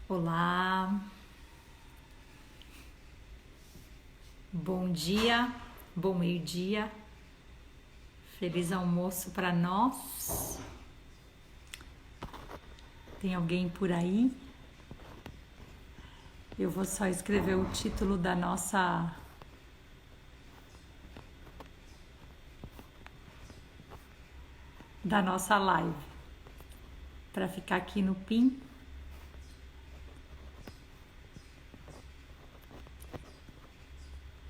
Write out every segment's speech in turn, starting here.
Olá, bom dia, bom meio-dia, feliz almoço para nós. Tem alguém por aí? Eu vou só escrever o título da nossa live para ficar aqui no pin.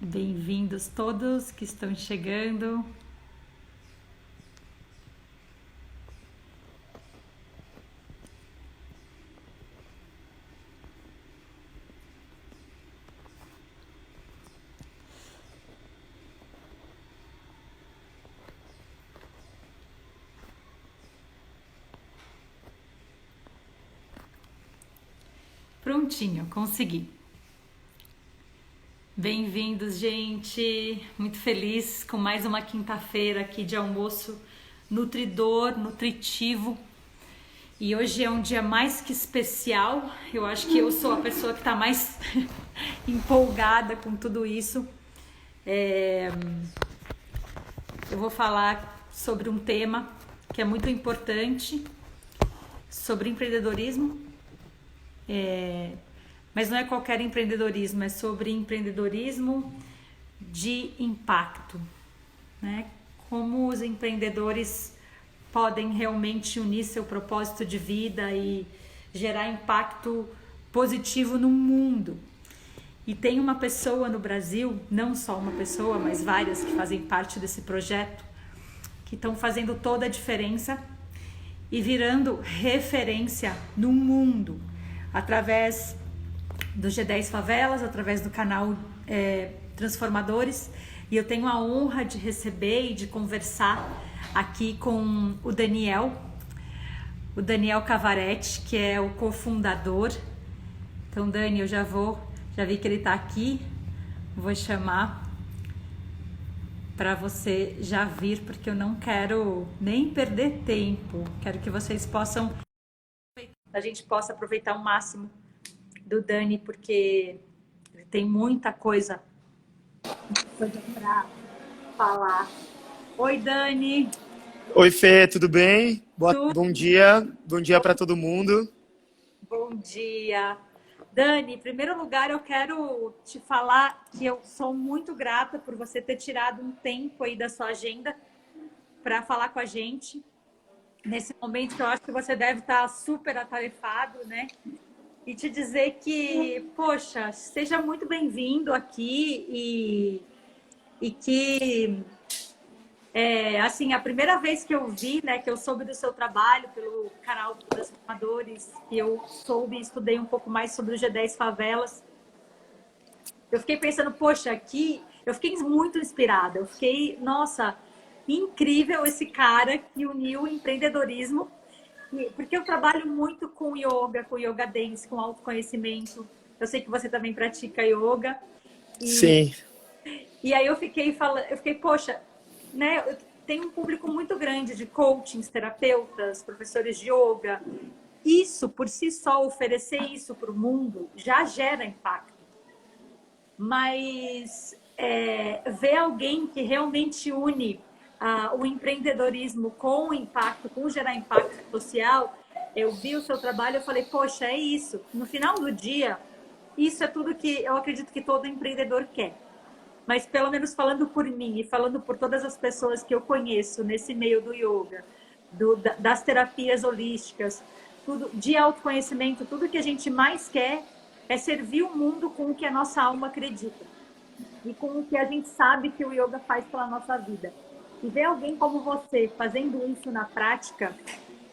Bem-vindos todos que estão chegando. Prontinho, consegui. Bem-vindos, gente. Muito feliz com mais uma quinta-feira aqui de almoço nutridor, nutritivo. E hoje é um dia mais que especial. Eu acho que eu sou a pessoa que está mais empolgada com tudo isso. Eu vou falar sobre um tema que é muito importante, sobre empreendedorismo. Mas não é qualquer empreendedorismo, é sobre empreendedorismo de impacto, né? Como os empreendedores podem realmente unir seu propósito de vida e gerar impacto positivo no mundo. E tem uma pessoa no Brasil, não só uma pessoa, mas várias que fazem parte desse projeto, que estão fazendo toda a diferença e virando referência no mundo, através do G10 Favelas, através do canal Transformadores. E eu tenho a honra de receber e de conversar aqui com o Daniel Cavaretti, que é o cofundador. Então, Dani, eu já vi que ele está aqui, vou chamar para você já vir, porque eu não quero nem perder tempo. Quero que vocês a gente possa aproveitar o máximo do Dani, porque tem muita coisa para falar. Oi, Dani. Oi, Fê, tudo bem? Tudo Bom dia para todo mundo. bom dia. Dani, em primeiro lugar, eu quero te falar que eu sou muito grata por você ter tirado um tempo aí da sua agenda para falar com a gente. Nesse momento que eu acho que você deve estar super atarefado, né? E te dizer que, poxa, seja muito bem-vindo aqui e que, assim, a primeira vez que eu vi, né, que eu soube do seu trabalho pelo canal dos Transformadores, que eu soube e estudei um pouco mais sobre o G10 Favelas, eu fiquei pensando, poxa, aqui, eu fiquei muito inspirada, eu fiquei, nossa, incrível esse cara que uniu o empreendedorismo. Porque eu trabalho muito com yoga dance, com autoconhecimento. Eu sei que você também pratica yoga. E, Sim, e aí eu fiquei poxa, né? Eu tenho um público muito grande de coachings, terapeutas, professores de yoga. Isso, por si só, oferecer isso para o mundo já gera impacto. Mas ver alguém que realmente une o empreendedorismo com o impacto, com gerar impacto social, eu vi o seu trabalho, eu falei, poxa, é isso. No final do dia, isso é tudo que eu acredito que todo empreendedor quer. Mas pelo menos falando por mim e falando por todas as pessoas que eu conheço nesse meio do yoga, das terapias holísticas, tudo de autoconhecimento, tudo que a gente mais quer é servir o mundo com o que a nossa alma acredita e com o que a gente sabe que o yoga faz pela nossa vida. E ver alguém como você fazendo isso na prática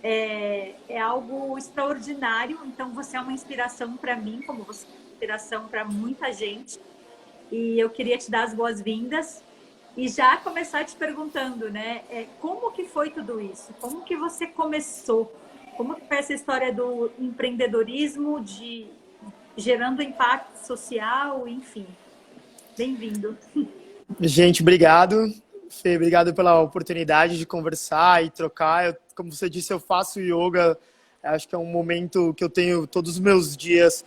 é algo extraordinário. Então, você é uma inspiração para mim, como você é uma inspiração para muita gente. E eu queria te dar as boas-vindas e já começar te perguntando, né? Como que foi tudo isso? Como que você começou? Como que foi essa história do empreendedorismo, de gerando impacto social, enfim. Bem-vindo. gente, obrigado. Fê, obrigado pela oportunidade de conversar e trocar. Como você disse, eu faço yoga Acho que é um momento que eu tenho todos os meus dias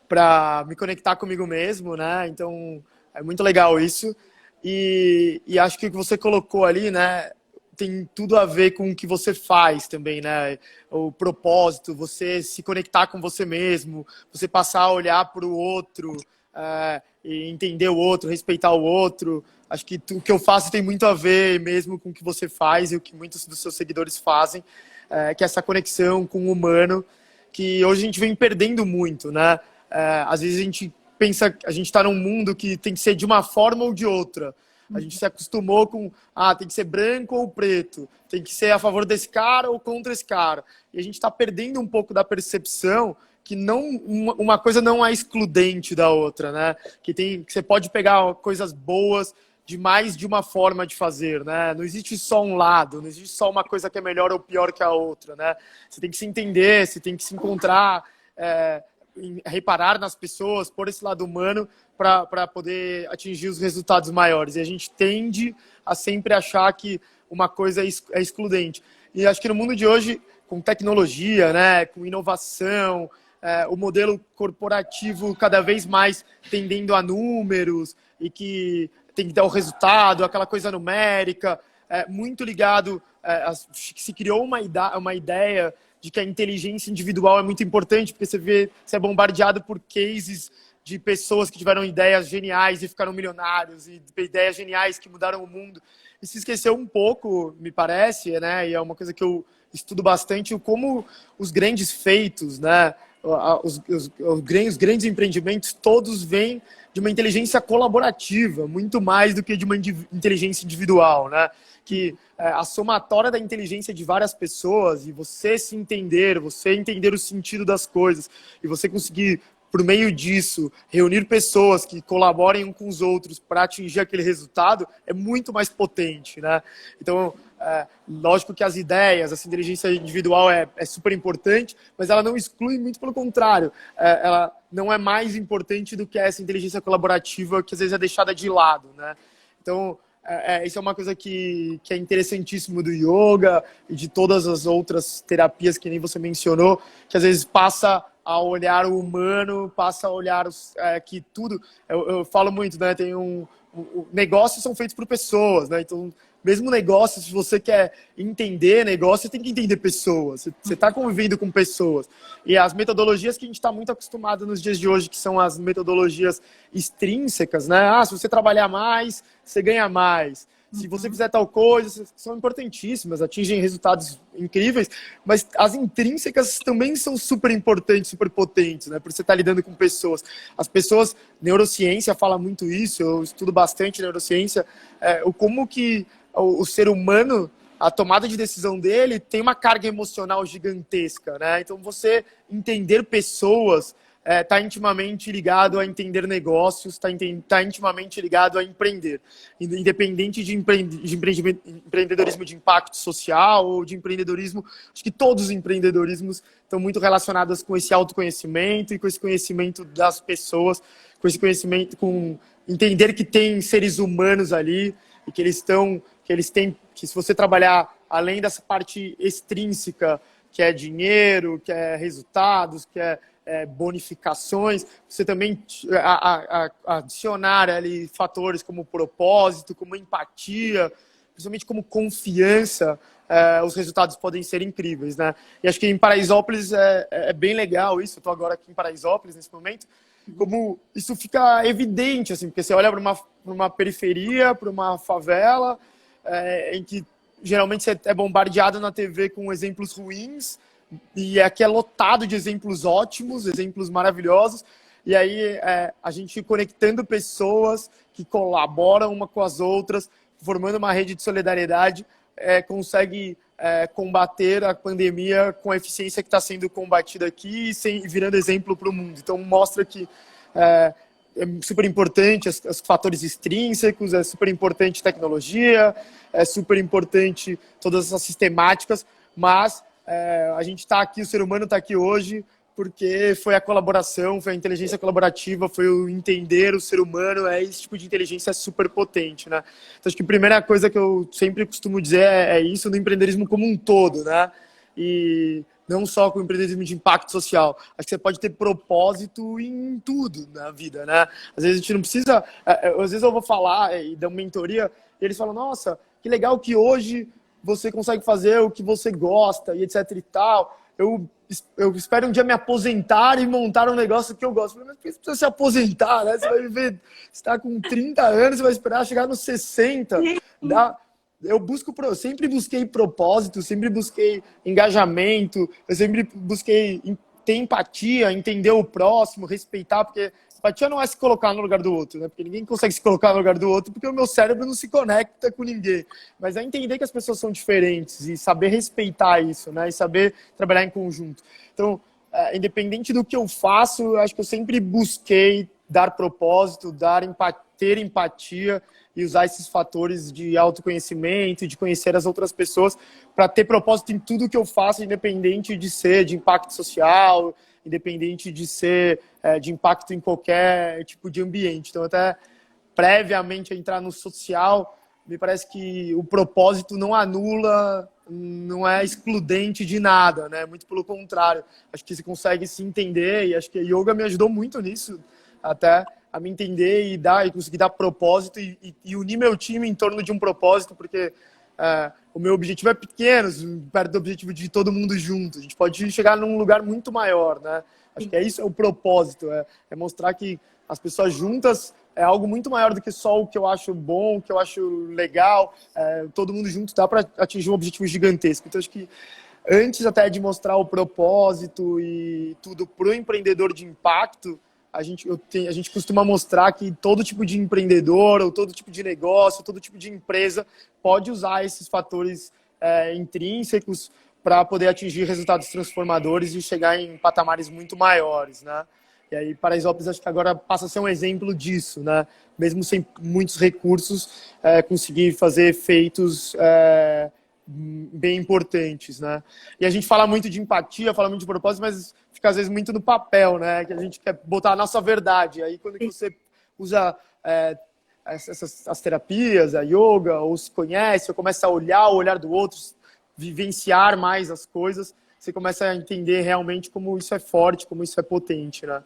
para me conectar comigo mesmo, né? Então, é muito legal isso. E acho que o que você colocou ali, né, tem tudo a ver com o que você faz também, né? O propósito, você se conectar com você mesmo, você passar a olhar para o outro, e entender o outro, respeitar o outro. Acho que o que eu faço tem muito a ver mesmo com o que você faz e o que muitos dos seus seguidores fazem, que é essa conexão com o humano, que hoje a gente vem perdendo muito, né? Às vezes a gente pensa, a gente está num mundo que tem que ser de uma forma ou de outra. A gente se acostumou com, tem que ser branco ou preto, tem que ser a favor desse cara ou contra esse cara. E a gente está perdendo um pouco da percepção que uma coisa não é excludente da outra, né? Que você pode pegar coisas boas de mais de uma forma de fazer, né? Não existe só um lado, não existe só uma coisa que é melhor ou pior que a outra, né? Você tem que se entender, você tem que se encontrar, reparar nas pessoas, por esse lado humano, para poder atingir os resultados maiores. E a gente tende a sempre achar que uma coisa é excludente. E acho que no mundo de hoje, com tecnologia, né, com inovação, o modelo corporativo cada vez mais tendendo a números e que tem que dar o resultado, aquela coisa numérica, muito ligado, se criou uma ideia de que a inteligência individual é muito importante, porque você é bombardeado por cases de pessoas que tiveram ideias geniais e ficaram milionários, e ideias geniais que mudaram o mundo. E se esqueceu um pouco, me parece, né, e é uma coisa que eu estudo bastante, como os grandes feitos, né, os grandes empreendimentos, todos vêm de uma inteligência colaborativa, muito mais do que de uma inteligência individual, né? Que a somatória da inteligência de várias pessoas e você entender o sentido das coisas e você conseguir, por meio disso, reunir pessoas que colaborem uns com os outros para atingir aquele resultado é muito mais potente, né? Então, lógico que as ideias, essa inteligência individual é super importante, mas ela não exclui, muito pelo contrário. Ela não é mais importante do que essa inteligência colaborativa que às vezes é deixada de lado, né? Então, isso é uma coisa que é interessantíssimo do yoga e de todas as outras terapias que nem você mencionou, que às vezes passa a olhar o humano, passa a olhar que tudo... Eu falo muito, né? Negócios são feitos por pessoas, né? Então, mesmo negócio, se você quer entender negócio, você tem que entender pessoas. Você está convivendo com pessoas. E as metodologias que a gente está muito acostumado nos dias de hoje, que são as metodologias extrínsecas, né? Se você trabalhar mais, você ganha mais. Se você fizer tal coisa, são importantíssimas, atingem resultados incríveis, mas as intrínsecas também são super importantes, super potentes, né? Por você estar lidando com pessoas. As pessoas, neurociência fala muito isso, eu estudo bastante neurociência, como que o ser humano, a tomada de decisão dele tem uma carga emocional gigantesca, né? Então você entender pessoas está intimamente ligado a entender negócios, está intimamente ligado a empreender. Independente de empreendedorismo de impacto social ou de empreendedorismo, acho que todos os empreendedorismos estão muito relacionados com esse autoconhecimento e com esse conhecimento das pessoas, com esse conhecimento, com entender que tem seres humanos ali e que eles têm, que se você trabalhar além dessa parte extrínseca, que é dinheiro, que é resultados, que é bonificações, você também adicionar ali fatores como propósito, como empatia, principalmente como confiança, os resultados podem ser incríveis, né? E acho que em Paraisópolis é bem legal isso, eu estou agora aqui em Paraisópolis nesse momento, como isso fica evidente, assim, porque você olha para uma periferia, para uma favela, em que geralmente você é bombardeado na TV com exemplos ruins, e aqui é lotado de exemplos ótimos, exemplos maravilhosos, e aí a gente conectando pessoas que colaboram uma com as outras, formando uma rede de solidariedade, consegue combater a pandemia com a eficiência que está sendo combatida aqui e virando exemplo para o mundo. Então mostra que é super importante os fatores extrínsecos, é super importante tecnologia, é super importante todas essas sistemáticas, mas a gente está aqui, o ser humano está aqui hoje porque foi a colaboração, foi a inteligência colaborativa, foi o entender o ser humano, esse tipo de inteligência super potente, né? Então, acho que a primeira coisa que eu sempre costumo dizer é isso no empreendedorismo como um todo, né? e não só com empreendedorismo de impacto social. Acho que você pode ter propósito em tudo na vida, né? Às vezes a gente não precisa... Às vezes eu vou falar e dar uma mentoria e eles falam, nossa, que legal que hoje você consegue fazer o que você gosta e etc e tal. Eu espero um dia me aposentar e montar um negócio que eu gosto. Mas por que você precisa se aposentar, né? Você vai viver... Você está com 30 anos, você vai esperar chegar nos 60. Eu sempre busquei propósito, sempre busquei engajamento, eu sempre busquei ter empatia, entender o próximo, respeitar, porque empatia não é se colocar no lugar do outro, né? Porque ninguém consegue se colocar no lugar do outro, porque o meu cérebro não se conecta com ninguém. Mas é entender que as pessoas são diferentes e saber respeitar isso, né? E saber trabalhar em conjunto. Então, independente do que eu faço, eu acho que eu sempre busquei dar propósito, ter empatia e usar esses fatores de autoconhecimento, de conhecer as outras pessoas para ter propósito em tudo que eu faço, independente de ser de impacto social, independente de ser de impacto em qualquer tipo de ambiente. Então, até previamente a entrar no social, me parece que o propósito não anula, não é excludente de nada, né? Muito pelo contrário. Acho que você consegue se entender e acho que a yoga me ajudou muito nisso, até a me entender e conseguir dar propósito e unir meu time em torno de um propósito, porque o meu objetivo é pequeno, perto do objetivo de todo mundo junto. A gente pode chegar num lugar muito maior, né? Acho que isso é o propósito, é mostrar que as pessoas juntas é algo muito maior do que só o que eu acho bom, o que eu acho legal. Todo mundo junto dá para atingir um objetivo gigantesco. Então, acho que antes até de mostrar o propósito e tudo para o empreendedor de impacto, a gente costuma mostrar que todo tipo de empreendedor, ou todo tipo de negócio, todo tipo de empresa pode usar esses fatores intrínsecos para poder atingir resultados transformadores e chegar em patamares muito maiores, né? E aí, Paraisópolis, acho que agora passa a ser um exemplo disso, né? Mesmo sem muitos recursos, conseguir fazer efeitos bem importantes, né? E a gente fala muito de empatia, fala muito de propósito, mas fica às vezes muito no papel, né? Que a gente quer botar a nossa verdade. Aí quando você usa as terapias, a yoga, ou se conhece, ou começa a olhar o olhar do outro, vivenciar mais as coisas, você começa a entender realmente como isso é forte, como isso é potente, né?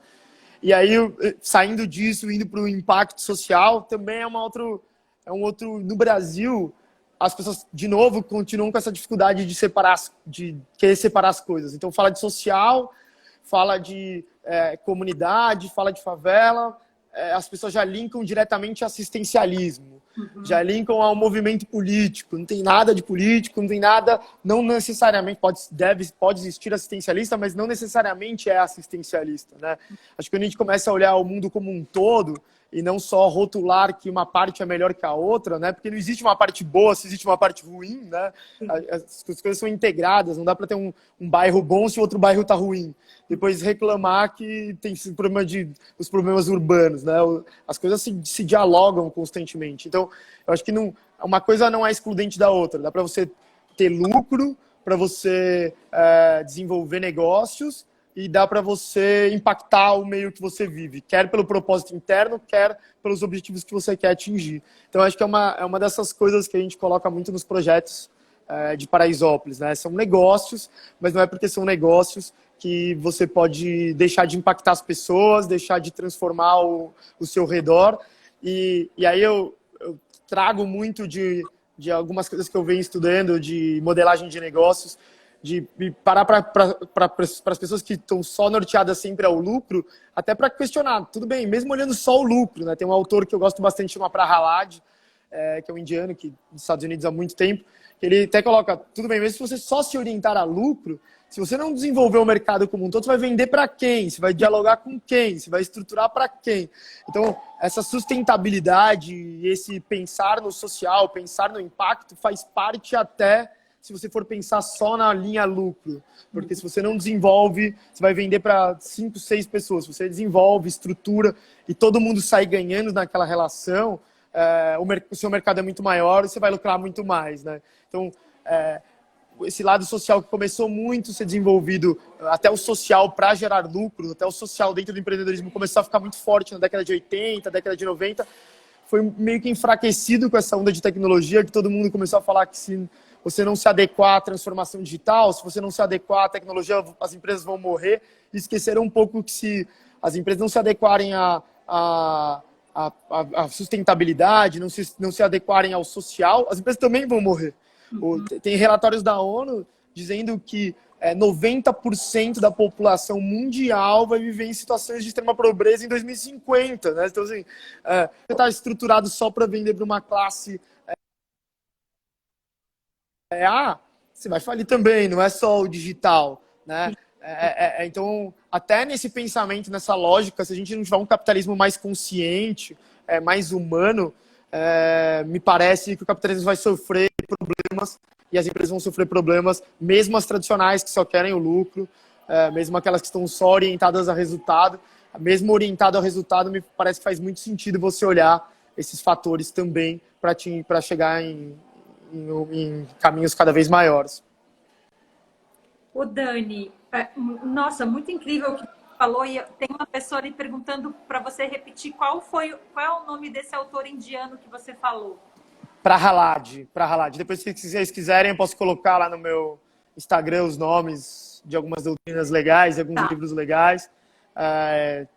E aí, saindo disso, indo para o impacto social, também é um outro... No Brasil, as pessoas, de novo, continuam com essa dificuldade de querer separar as coisas. Então, fala de social, fala de comunidade, fala de favela, as pessoas já linkam diretamente a assistencialismo, já linkam ao movimento político. Não tem nada de político, não tem nada, não necessariamente, pode existir assistencialista, mas não necessariamente é assistencialista, né? Acho que quando a gente começa a olhar o mundo como um todo, e não só rotular que uma parte é melhor que a outra, né? Porque não existe uma parte boa se existe uma parte ruim, né? As coisas são integradas, não dá para ter um bairro bom se o outro bairro tá ruim. Depois reclamar que tem esse problema os problemas urbanos, né? As coisas se dialogam constantemente. Então, eu acho que uma coisa não é excludente da outra. Dá para você ter lucro, para você desenvolver negócios, e dá para você impactar o meio que você vive, quer pelo propósito interno, quer pelos objetivos que você quer atingir. Então, acho que é uma dessas coisas que a gente coloca muito nos projetos de Paraisópolis, né? São negócios, mas não é porque são negócios que você pode deixar de impactar as pessoas, deixar de transformar o seu redor. E aí eu trago muito de algumas coisas que eu venho estudando, de modelagem de negócios, de parar para as pessoas que estão só norteadas sempre ao lucro, até para questionar, tudo bem, mesmo olhando só o lucro, né? Tem um autor que eu gosto bastante, chama Prahalad, que é um indiano, que nos Estados Unidos há muito tempo, que ele até coloca, tudo bem, mesmo se você só se orientar a lucro, se você não desenvolver o mercado como um todo, você vai vender para quem? Você vai dialogar com quem? Você vai estruturar para quem? Então, essa sustentabilidade e esse pensar no social, pensar no impacto, faz parte até se você for pensar só na linha lucro. Porque se você não desenvolve, você vai vender para 5, 6 pessoas. Se você desenvolve, estrutura e todo mundo sai ganhando naquela relação, o seu mercado é muito maior e você vai lucrar muito mais, né? Então, esse lado social que começou muito a ser desenvolvido, até o social para gerar lucro, até o social dentro do empreendedorismo começou a ficar muito forte na década de 80, década de 90, foi meio que enfraquecido com essa onda de tecnologia, que todo mundo começou a falar que se você não se adequar à transformação digital, se você não se adequar à tecnologia, as empresas vão morrer. E esqueceram um pouco que se as empresas não se adequarem à sustentabilidade, não se adequarem ao social, as empresas também vão morrer. Tem relatórios da ONU dizendo que 90% da população mundial vai viver em situações de extrema pobreza em 2050. Né? Então, assim, você está estruturado só para vender para uma classe A, você vai falir também, não é só o digital. Né? Então, até nesse pensamento, nessa lógica, se a gente não tiver um capitalismo mais consciente, mais humano, me parece que o capitalismo vai sofrer problemas e as empresas vão sofrer problemas, mesmo as tradicionais que só querem o lucro, mesmo aquelas que estão só orientadas a resultado, mesmo orientado ao resultado, me parece que faz muito sentido você olhar esses fatores também para chegar em caminhos cada vez maiores. O Dani, nossa, muito incrível o que você falou, e tem uma pessoa ali perguntando para você repetir qual é o nome desse autor indiano que você falou. Prahalad. Depois, se vocês quiserem, eu posso colocar lá no meu Instagram os nomes de algumas doutrinas legais, de alguns livros legais.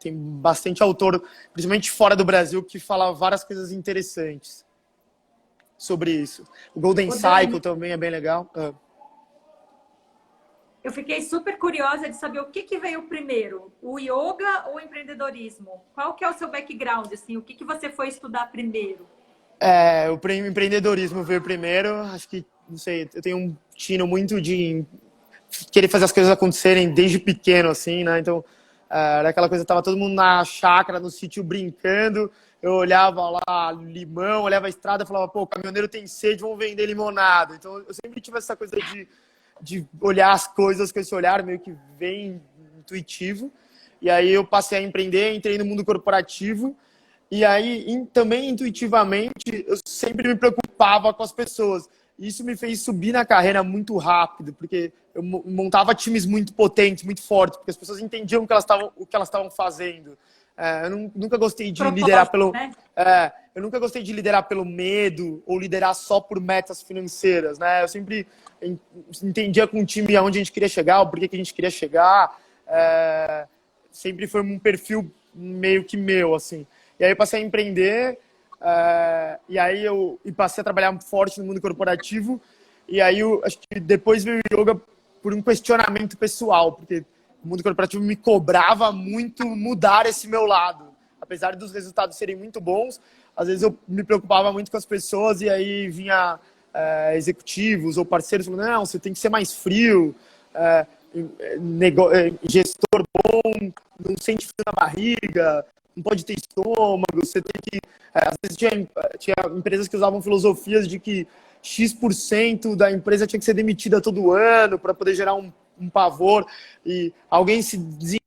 Tem bastante autor, principalmente fora do Brasil, que fala várias coisas interessantes sobre isso. O Golden Cycle também é bem legal. Eu fiquei super curiosa de saber o que veio primeiro, o yoga ou o empreendedorismo? Qual que é o seu background, assim? O que você foi estudar primeiro? O empreendedorismo veio primeiro. Acho que, não sei, eu tenho um tino muito de querer fazer as coisas acontecerem desde pequeno, assim, né? Então, era aquela coisa, tava todo mundo na chácara, no sítio, brincando. Eu olhava lá limão, olhava a estrada e falava, pô, o caminhoneiro tem sede, vamos vender limonada. Então, eu sempre tive essa coisa de olhar as coisas com esse olhar meio que bem intuitivo. E aí eu passei a empreender, entrei no mundo corporativo. E aí, também intuitivamente, eu sempre me preocupava com as pessoas. Isso me fez subir na carreira muito rápido, porque eu montava times muito potentes, muito fortes, porque as pessoas entendiam o que elas estavam fazendo. Eu nunca gostei de liderar pelo... eu nunca gostei de liderar pelo medo ou liderar só por metas financeiras, né? Eu sempre entendia com o time aonde a gente queria chegar, o porquê que a gente queria chegar. Sempre foi um perfil meio que meu, assim. E aí eu passei a empreender, e aí eu passei a trabalhar forte no mundo corporativo, e aí acho que depois veio o yoga por um questionamento pessoal, porque o mundo corporativo me cobrava muito mudar esse meu lado. Apesar dos resultados serem muito bons, às vezes eu me preocupava muito com as pessoas, e aí vinha executivos ou parceiros falando, não, você tem que ser mais frio, gestor bom, não sente frio na barriga, não pode ter estômago, você tem que... Às vezes tinha empresas que usavam filosofias de que X% da empresa tinha que ser demitida todo ano para poder gerar um pavor, e alguém se dizia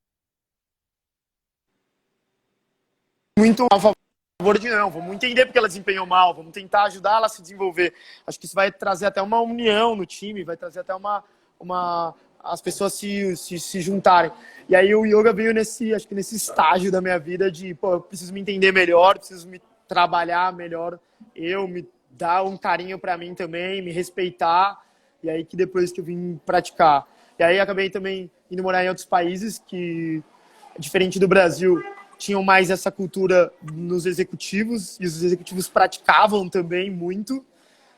muito a favor de não, vamos entender porque ela desempenhou mal, vamos tentar ajudar ela a se desenvolver. Acho que isso vai trazer até uma união no time, vai trazer até as pessoas se juntarem. E aí o yoga veio nesse estágio da minha vida de, pô, eu preciso me entender melhor, preciso me trabalhar melhor, me dar um carinho para mim também, me respeitar, e aí que depois que eu vim praticar. E aí acabei também indo morar em outros países que, diferente do Brasil, tinham mais essa cultura nos executivos, e os executivos praticavam também muito,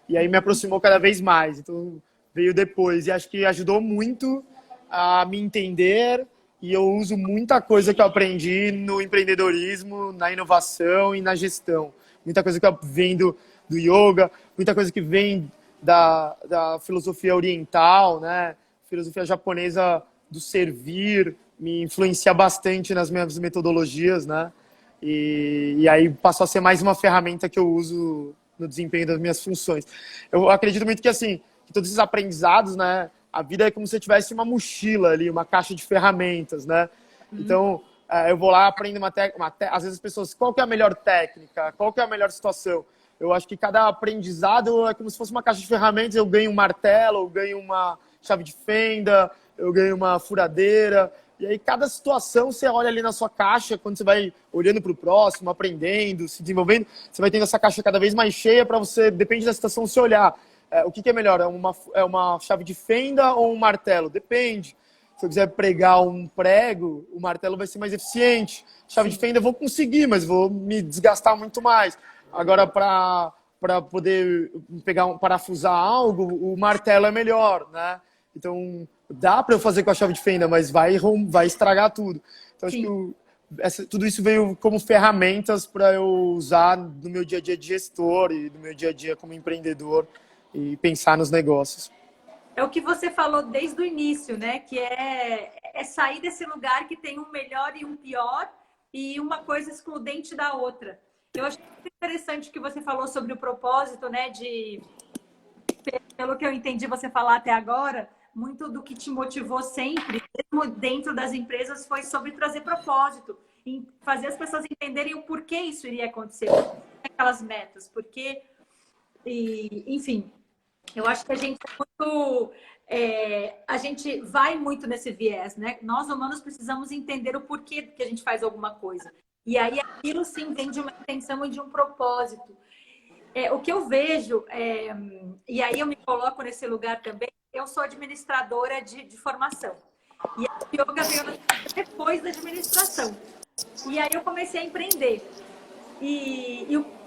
e aí me aproximou cada vez mais. Então veio depois, e acho que ajudou muito a me entender, e eu uso muita coisa que eu aprendi no empreendedorismo, na inovação e na gestão. Muita coisa que vem do yoga, muita coisa que vem da filosofia oriental, né? Filosofia japonesa do servir, me influencia bastante nas minhas metodologias, né? E aí passou a ser mais uma ferramenta que eu uso no desempenho das minhas funções. Eu acredito muito que, assim, que todos esses aprendizados, né? A vida é como se eu tivesse uma mochila ali, uma caixa de ferramentas, né? Então, eu vou lá, aprendo uma técnica. Às vezes as pessoas, qual que é a melhor técnica? Qual que é a melhor situação? Eu acho que cada aprendizado é como se fosse uma caixa de ferramentas. Eu ganho um martelo, eu ganho uma chave de fenda, eu ganho uma furadeira. E aí, cada situação, você olha ali na sua caixa, quando você vai olhando para o próximo, aprendendo, se desenvolvendo, você vai tendo essa caixa cada vez mais cheia para você, depende da situação, você olhar. o que é melhor? É uma chave de fenda ou um martelo? Depende. Se eu quiser pregar um prego, o martelo vai ser mais eficiente. Chave de fenda eu vou conseguir, mas vou me desgastar muito mais. Agora, para poder parafusar algo, o martelo é melhor, né? Então, dá para eu fazer com a chave de fenda, mas vai estragar tudo. Então, acho que tudo isso veio como ferramentas para eu usar no meu dia a dia de gestor e no meu dia a dia como empreendedor e pensar nos negócios. É o que você falou desde o início, né? Que é sair desse lugar que tem um melhor e um pior e uma coisa excludente da outra. Eu achei muito interessante o que você falou sobre o propósito, né? Pelo que eu entendi você falar até agora, muito do que te motivou sempre, mesmo dentro das empresas, foi sobre trazer propósito, em fazer as pessoas entenderem o porquê isso iria acontecer, aquelas metas, porque, enfim, eu acho que a gente é muito, a gente vai muito nesse viés, né? Nós humanos precisamos entender o porquê que a gente faz alguma coisa. E aí aquilo sim vem de uma intenção e de um propósito. O que eu vejo, e aí eu me coloco nesse lugar também, eu sou administradora de formação. E a yoga veio depois da administração. E aí eu comecei a empreender.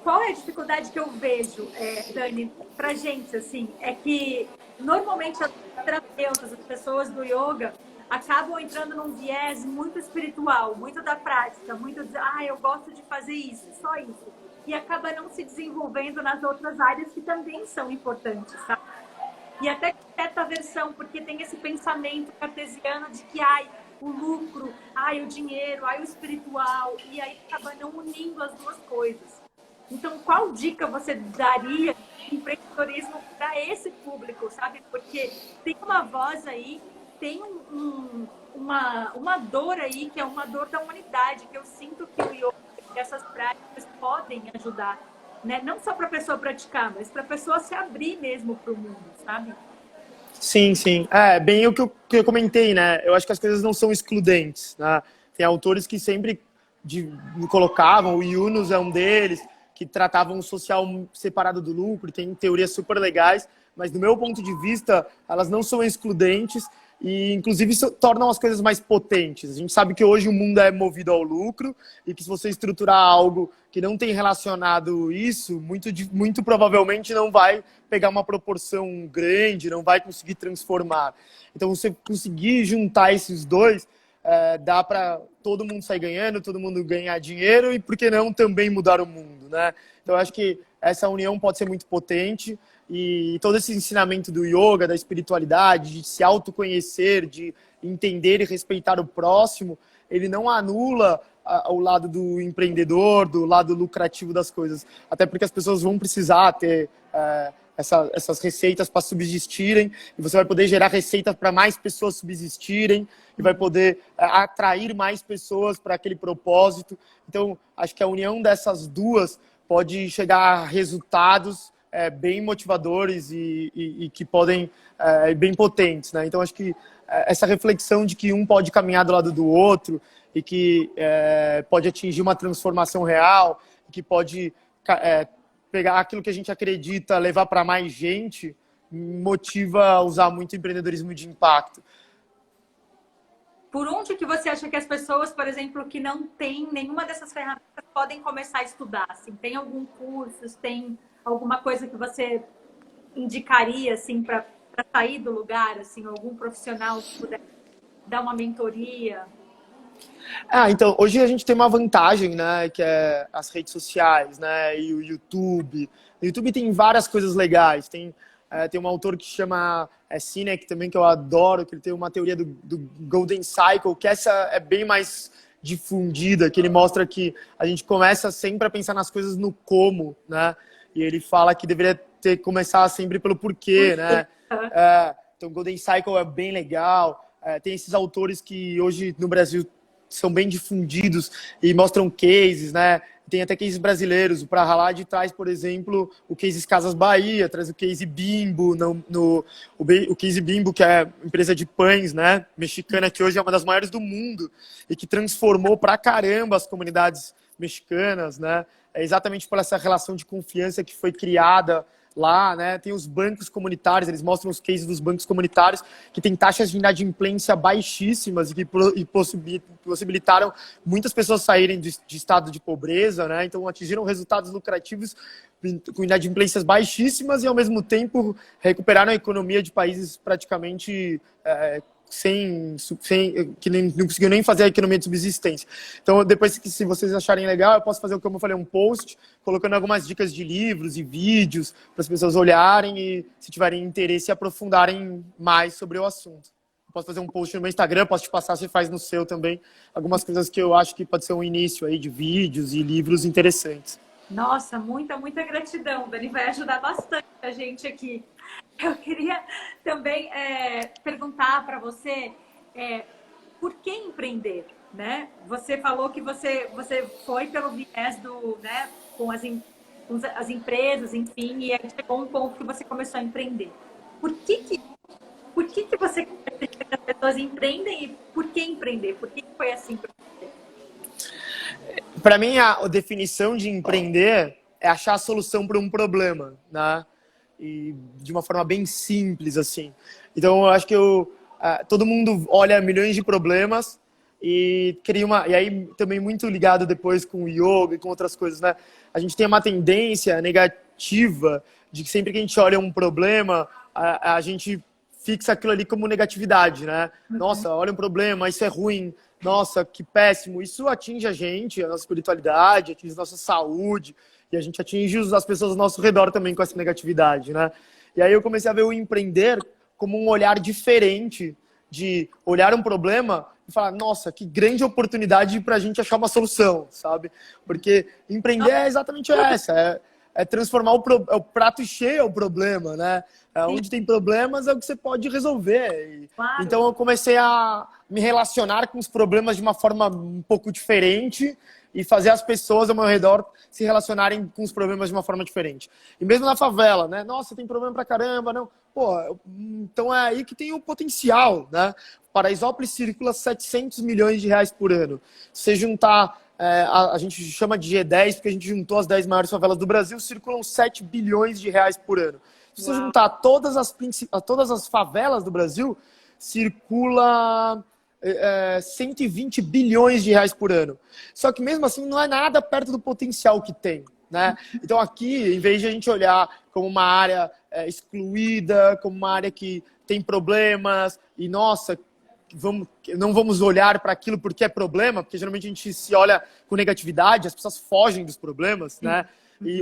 Qual é a dificuldade que eu vejo, Dani, pra gente, assim, é que normalmente as terapeutas, as pessoas do yoga, acabam entrando num viés muito espiritual, muito da prática, muito de, eu gosto de fazer isso, só isso. E acaba não se desenvolvendo nas outras áreas que também são importantes, sabe? E até certa versão, porque tem esse pensamento cartesiano de que, o lucro, o dinheiro, o espiritual, e aí acaba não unindo as duas coisas. Então, qual dica você daria de empreendedorismo para esse público, sabe? Porque tem uma voz aí, tem uma dor aí, que é uma dor da humanidade, que eu sinto que o yoga e essas práticas podem ajudar, né? Não só para a pessoa praticar, mas para a pessoa se abrir mesmo para o mundo, sabe? Sim, sim. É bem o que eu comentei, né? Eu acho que as coisas não são excludentes, né? Tem autores que sempre colocavam, o Yunus é um deles, que tratavam o social separado do lucro, tem teorias super legais, mas do meu ponto de vista, elas não são excludentes e, inclusive, isso tornam as coisas mais potentes. A gente sabe que hoje o mundo é movido ao lucro e que se você estruturar algo que não tem relacionado isso, muito provavelmente não vai pegar uma proporção grande, não vai conseguir transformar. Então, você conseguir juntar esses dois, dá para todo mundo sair ganhando, todo mundo ganhar dinheiro e, por que não, também mudar o mundo, né? Então, eu acho que essa união pode ser muito potente e todo esse ensinamento do yoga, da espiritualidade, de se autoconhecer, de entender e respeitar o próximo, ele não anula o lado do empreendedor, do lado lucrativo das coisas. Até porque as pessoas vão precisar ter essas receitas para subsistirem, e você vai poder gerar receitas para mais pessoas subsistirem, e vai poder atrair mais pessoas para aquele propósito. Então, acho que a união dessas duas pode chegar a resultados bem motivadores e que podem bem potentes, né? Então, acho que essa reflexão de que um pode caminhar do lado do outro e que pode atingir uma transformação real, que pode pegar aquilo que a gente acredita, levar para mais gente, motiva a usar muito empreendedorismo de impacto. Por onde que você acha que as pessoas, por exemplo, que não têm nenhuma dessas ferramentas, podem começar a estudar? Assim, tem algum curso, tem alguma coisa que você indicaria assim, para sair do lugar? Assim, algum profissional que puder dar uma mentoria? Então, hoje a gente tem uma vantagem, né, que é as redes sociais, né, e o YouTube. No YouTube tem várias coisas legais. Tem um autor que chama Sinek também, que eu adoro, que ele tem uma teoria do Golden Cycle, que essa é bem mais difundida, que ele mostra que a gente começa sempre a pensar nas coisas no como, né? E ele fala que deveria começar sempre pelo porquê, né? Então, Golden Cycle é bem legal. Tem esses autores que hoje no Brasil são bem difundidos e mostram cases, né? Tem até cases brasileiros. O Pra Halad traz, por exemplo, o case Casas Bahia, traz o case Bimbo, o case Bimbo, que é empresa de pães, né, mexicana, que hoje é uma das maiores do mundo e que transformou pra caramba as comunidades mexicanas, né? É exatamente por essa relação de confiança que foi criada lá, né? Tem os bancos comunitários, eles mostram os cases dos bancos comunitários que têm taxas de inadimplência baixíssimas e que possibilitaram muitas pessoas saírem de estado de pobreza, né? Então atingiram resultados lucrativos com inadimplências baixíssimas e ao mesmo tempo recuperaram a economia de países praticamente que não conseguiu nem fazer a economia de subsistência. Então, depois, se vocês acharem legal, eu posso fazer, como eu falei, um post, colocando algumas dicas de livros e vídeos para as pessoas olharem e, se tiverem interesse, aprofundarem mais sobre o assunto. Eu posso fazer um post no meu Instagram, posso te passar, você faz no seu também, algumas coisas que eu acho que pode ser um início aí de vídeos e livros interessantes. Nossa, muita gratidão, Dani. Vai ajudar bastante a gente aqui. Eu queria também perguntar para você por que empreender, né? Você falou que você foi pelo viés do, com as empresas, enfim, e aí chegou um ponto que você começou a empreender. Por que você acredita que as pessoas empreendem e por que empreender? Por que foi assim para você? Para mim, a definição de empreender é achar a solução para um problema, né? E de uma forma bem simples, assim. Então, eu acho que todo mundo olha milhões de problemas e cria e aí, também muito ligado depois com o yoga e com outras coisas, né? A gente tem uma tendência negativa de que sempre que a gente olha um problema, a gente fixa aquilo ali como negatividade, né? Nossa, olha um problema, isso é ruim. Nossa, que péssimo. Isso atinge a gente, a nossa espiritualidade, atinge a nossa saúde. E a gente atinge as pessoas ao nosso redor também com essa negatividade, né? E aí eu comecei a ver o empreender como um olhar diferente de olhar um problema e falar, nossa, que grande oportunidade para a gente achar uma solução, sabe? Porque empreender é exatamente essa, é transformar o prato cheio é o problema, né? Onde tem problemas é o que você pode resolver. Claro. Então eu comecei a me relacionar com os problemas de uma forma um pouco diferente e fazer as pessoas ao meu redor se relacionarem com os problemas de uma forma diferente. E mesmo na favela, né? Nossa, tem problema pra caramba, não. Pô, então é aí que tem o potencial, né? Paraisópolis circula 700 milhões de reais por ano. Se você juntar, a gente chama de G10, porque a gente juntou as 10 maiores favelas do Brasil, circulam 7 bilhões de reais por ano. Se você juntar todas as favelas do Brasil, circula 120 bilhões de reais por ano. Só que mesmo assim não é nada perto do potencial que tem, né? Então aqui, em vez de a gente olhar como uma área excluída, como uma área que tem problemas e, nossa, não vamos olhar para aquilo porque é problema, porque geralmente a gente se olha com negatividade, as pessoas fogem dos problemas, né?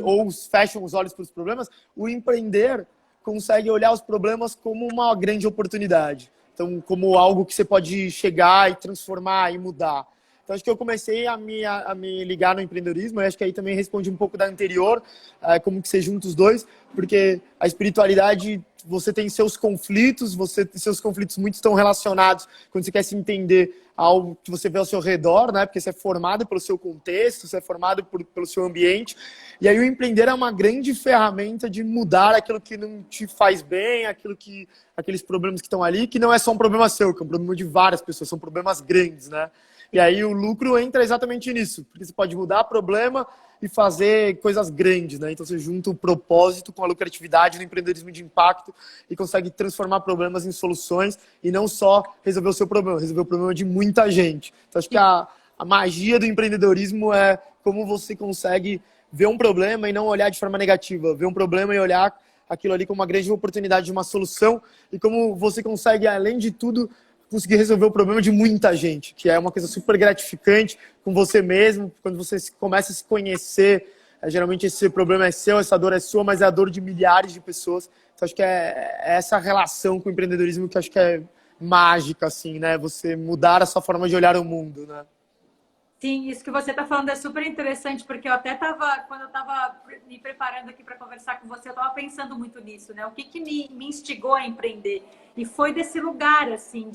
Ou fecham os olhos para os problemas. O empreender consegue olhar os problemas como uma grande oportunidade. Então, como algo que você pode chegar e transformar e mudar. Então, acho que eu comecei a me ligar no empreendedorismo, e acho que aí também responde um pouco da anterior, como que você junta os dois, porque a espiritualidade, você tem seus conflitos, seus conflitos muito estão relacionados quando você quer se entender algo que você vê ao seu redor, né? Porque você é formado pelo seu contexto, você é formado pelo seu ambiente, e aí o empreender é uma grande ferramenta de mudar aquilo que não te faz bem, aqueles problemas que estão ali, que não é só um problema seu, que é um problema de várias pessoas, são problemas grandes, né? E aí o lucro entra exatamente nisso, porque você pode mudar problema e fazer coisas grandes, né? Então você junta o propósito com a lucratividade no empreendedorismo de impacto e consegue transformar problemas em soluções e não só resolver o seu problema, resolver o problema de muita gente. Então acho que a magia do empreendedorismo é como você consegue ver um problema e não olhar de forma negativa, ver um problema e olhar aquilo ali como uma grande oportunidade de uma solução e como você consegue, além de tudo, conseguir resolver o problema de muita gente, que é uma coisa super gratificante com você mesmo, quando você começa a se conhecer, geralmente esse problema é seu, essa dor é sua, mas é a dor de milhares de pessoas. Então acho que é essa relação com o empreendedorismo que acho que é mágica, assim, né? Você mudar a sua forma de olhar o mundo, né? Sim, isso que você está falando é super interessante, porque eu até quando eu estava me preparando aqui para conversar com você, eu estava pensando muito nisso, né? O que me instigou a empreender? E foi desse lugar, assim,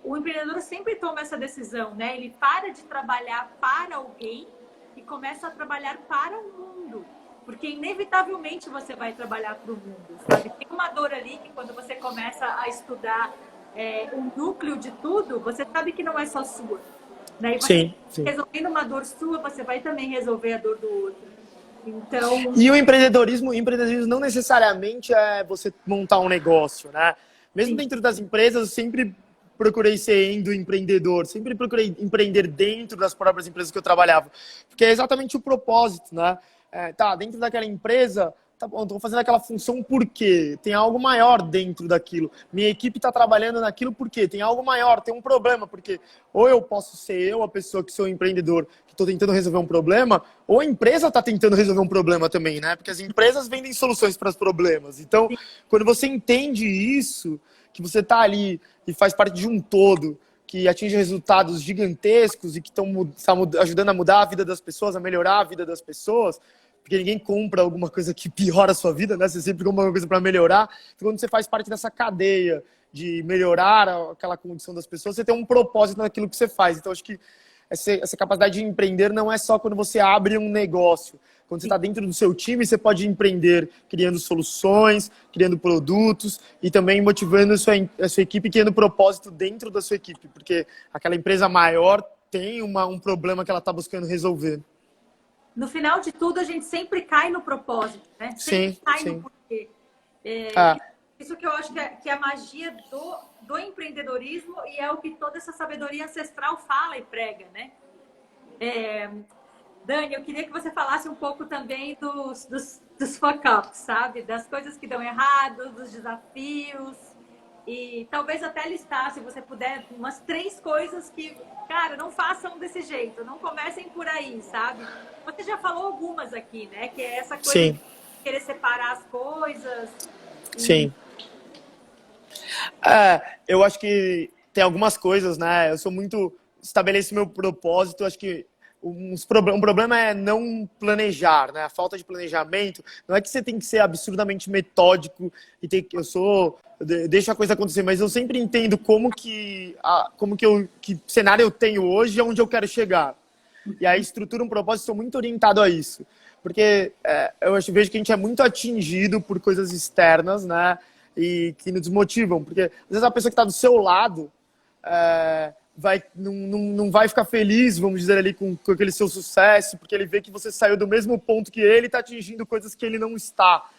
o empreendedor sempre toma essa decisão, né? Ele para de trabalhar para alguém e começa a trabalhar para o mundo. Porque inevitavelmente você vai trabalhar para o mundo, sabe? Tem uma dor ali que quando você começa a estudar o núcleo de tudo, você sabe que não é só sua. Né? E você, sim. resolvendo uma dor sua, você vai também resolver a dor do outro. Então, E o empreendedorismo não necessariamente é você montar um negócio, né? Mesmo sim, dentro das empresas, eu sempre procurei ser empreendedor, sempre procurei empreender dentro das próprias empresas que eu trabalhava, porque é exatamente o propósito, né? Tá, dentro daquela empresa, tá bom, estou fazendo aquela função por quê? Tem algo maior dentro daquilo. Minha equipe está trabalhando naquilo por quê? Tem algo maior, tem um problema, porque ou eu posso ser eu, a pessoa que sou empreendedor, que estou tentando resolver um problema, ou a empresa está tentando resolver um problema também, né? Porque as empresas vendem soluções para os problemas. Então, sim. quando você entende isso, que você está ali e faz parte de um todo, que atinge resultados gigantescos e que estão ajudando a mudar a vida das pessoas, a melhorar a vida das pessoas, porque ninguém compra alguma coisa que piora a sua vida, né? Você sempre compra alguma coisa para melhorar. Então, quando você faz parte dessa cadeia de melhorar aquela condição das pessoas, você tem um propósito naquilo que você faz. Então, acho que essa capacidade de empreender não é só quando você abre um negócio. Quando você está dentro do seu time, você pode empreender criando soluções, criando produtos e também motivando a sua equipe, criando propósito dentro da sua equipe, porque aquela empresa maior tem um problema que ela está buscando resolver. No final de tudo, a gente sempre cai no propósito, né? Sempre Sim, cai no sim. porquê. Ah, Isso que eu acho que é a magia do empreendedorismo e é o que toda essa sabedoria ancestral fala e prega, né? Dani, eu queria que você falasse um pouco também dos fuck-ups, sabe? Das coisas que dão errado, dos desafios. E talvez até listar, se você puder, umas 3 coisas que, cara, não façam desse jeito, não comecem por aí, sabe? Você já falou algumas aqui, né? Que é essa coisa de sim, querer separar as coisas. E, sim. Eu acho que tem algumas coisas, né? Eu sou muito. Estabeleço meu propósito, acho que um problema é não planejar, né? A falta de planejamento. Não é que você tem que ser absurdamente metódico e ter que. Deixo a coisa acontecer, mas eu sempre entendo que cenário eu tenho hoje e onde eu quero chegar. E aí estrutura um propósito, sou muito orientado a isso. Porque vejo que a gente é muito atingido por coisas externas, né? E que nos desmotivam. Porque às vezes a pessoa que está do seu lado não vai ficar feliz, vamos dizer ali, com aquele seu sucesso, porque ele vê que você saiu do mesmo ponto que ele e está atingindo coisas que ele não está.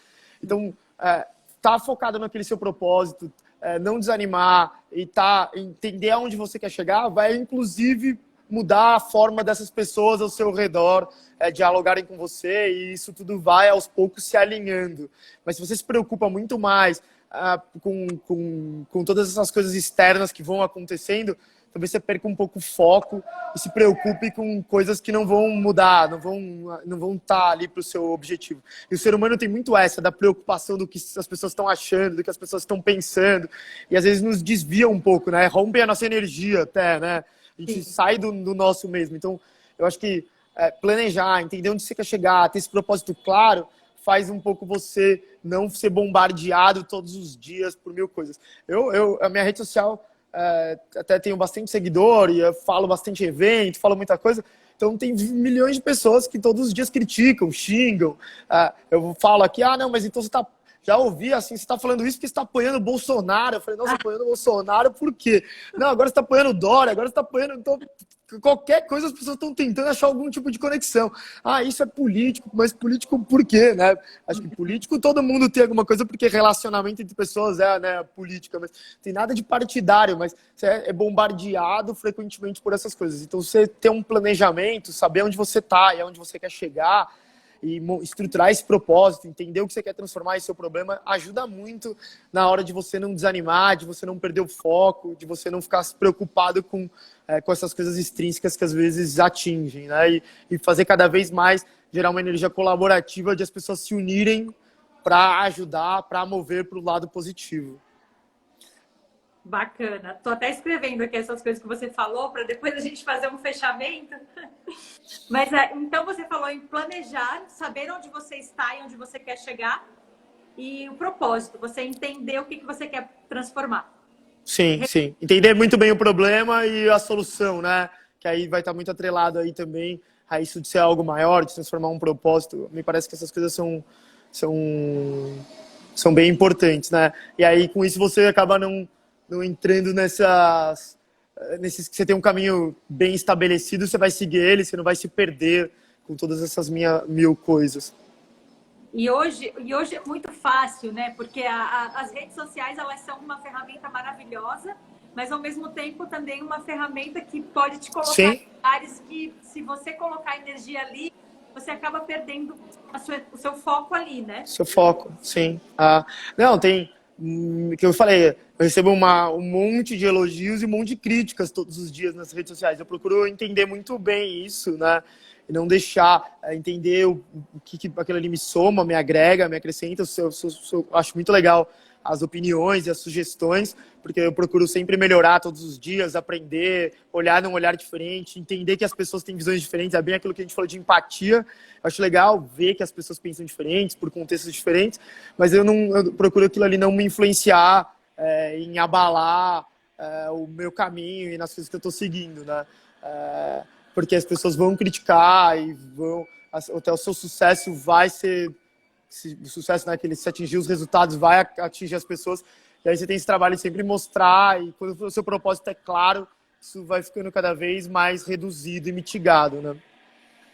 Então, tá focado naquele seu propósito, não desanimar e entender aonde você quer chegar, vai inclusive mudar a forma dessas pessoas ao seu redor dialogarem com você, e isso tudo vai aos poucos se alinhando. Mas se você se preocupa muito mais com todas essas coisas externas que vão acontecendo, talvez você perca um pouco o foco e se preocupe com coisas que não vão mudar, não vão estar ali para o seu objetivo. E o ser humano tem muito essa da preocupação do que as pessoas estão achando, do que as pessoas estão pensando, e às vezes nos desvia um pouco, né? Rompe a nossa energia até, né? A gente sai do nosso mesmo. Então, eu acho que planejar, entender onde você quer chegar, ter esse propósito claro, faz um pouco você não ser bombardeado todos os dias por mil coisas. A minha rede social até tenho bastante seguidor e eu falo bastante evento, falo muita coisa. Então tem milhões de pessoas que todos os dias criticam, xingam. Eu falo aqui, não, mas então você tá... Já ouvi assim, você está falando isso porque você está apoiando o Bolsonaro. Eu falei, não, você está apoiando o Bolsonaro por quê? Não, agora você está apoiando o Dória, agora você está apoiando... Então, qualquer coisa as pessoas estão tentando achar algum tipo de conexão. Isso é político, mas político por quê, né? Acho que político todo mundo tem alguma coisa, porque relacionamento entre pessoas né, política, mas tem nada de partidário, mas você é bombardeado frequentemente por essas coisas. Então, você ter um planejamento, saber onde você está e aonde você quer chegar, e estruturar esse propósito, entender o que você quer transformar em seu problema, ajuda muito na hora de você não desanimar, de você não perder o foco, de você não ficar preocupado com essas coisas extrínsecas que às vezes atingem, né? E fazer cada vez mais, gerar uma energia colaborativa de as pessoas se unirem para ajudar, para mover para o lado positivo. bacana. Tô até escrevendo aqui essas coisas que você falou para depois a gente fazer um fechamento. Mas então você falou em planejar, saber onde você está e onde você quer chegar, e o propósito, você entender o que você quer transformar. Sim, sim. Entender muito bem o problema e a solução, né? Que aí vai estar muito atrelado aí também a isso de ser algo maior, de transformar um propósito. Me parece que essas coisas são bem importantes, né? E aí com isso você acaba não entrando nesses que você tem um caminho bem estabelecido, você vai seguir ele, você não vai se perder com todas essas mil coisas. E hoje é muito fácil, né? Porque as redes sociais, elas são uma ferramenta maravilhosa, mas ao mesmo tempo também uma ferramenta que pode te colocar Sim, em lugares que, se você colocar energia ali, você acaba perdendo o seu foco ali, né? seu foco, sim. Ah, não, tem. Que eu falei, eu recebo um monte de elogios e um monte de críticas todos os dias nas redes sociais. Eu procuro entender muito bem isso, né? E não deixar entender o que aquilo ali me soma, me agrega, me acrescenta. Eu acho muito legal as opiniões e as sugestões, porque eu procuro sempre melhorar todos os dias, aprender, olhar num olhar diferente, entender que as pessoas têm visões diferentes. É bem aquilo que a gente falou de empatia. Eu acho legal ver que as pessoas pensam diferentes, por contextos diferentes, mas eu procuro aquilo ali não me influenciar, em abalar o meu caminho e nas coisas que eu estou seguindo, né? Porque as pessoas vão criticar e vão, até o seu sucesso vai ser, o sucesso, né, que ele se atingir os resultados vai atingir as pessoas, e aí você tem esse trabalho de sempre mostrar, e quando o seu propósito é claro, isso vai ficando cada vez mais reduzido e mitigado, né?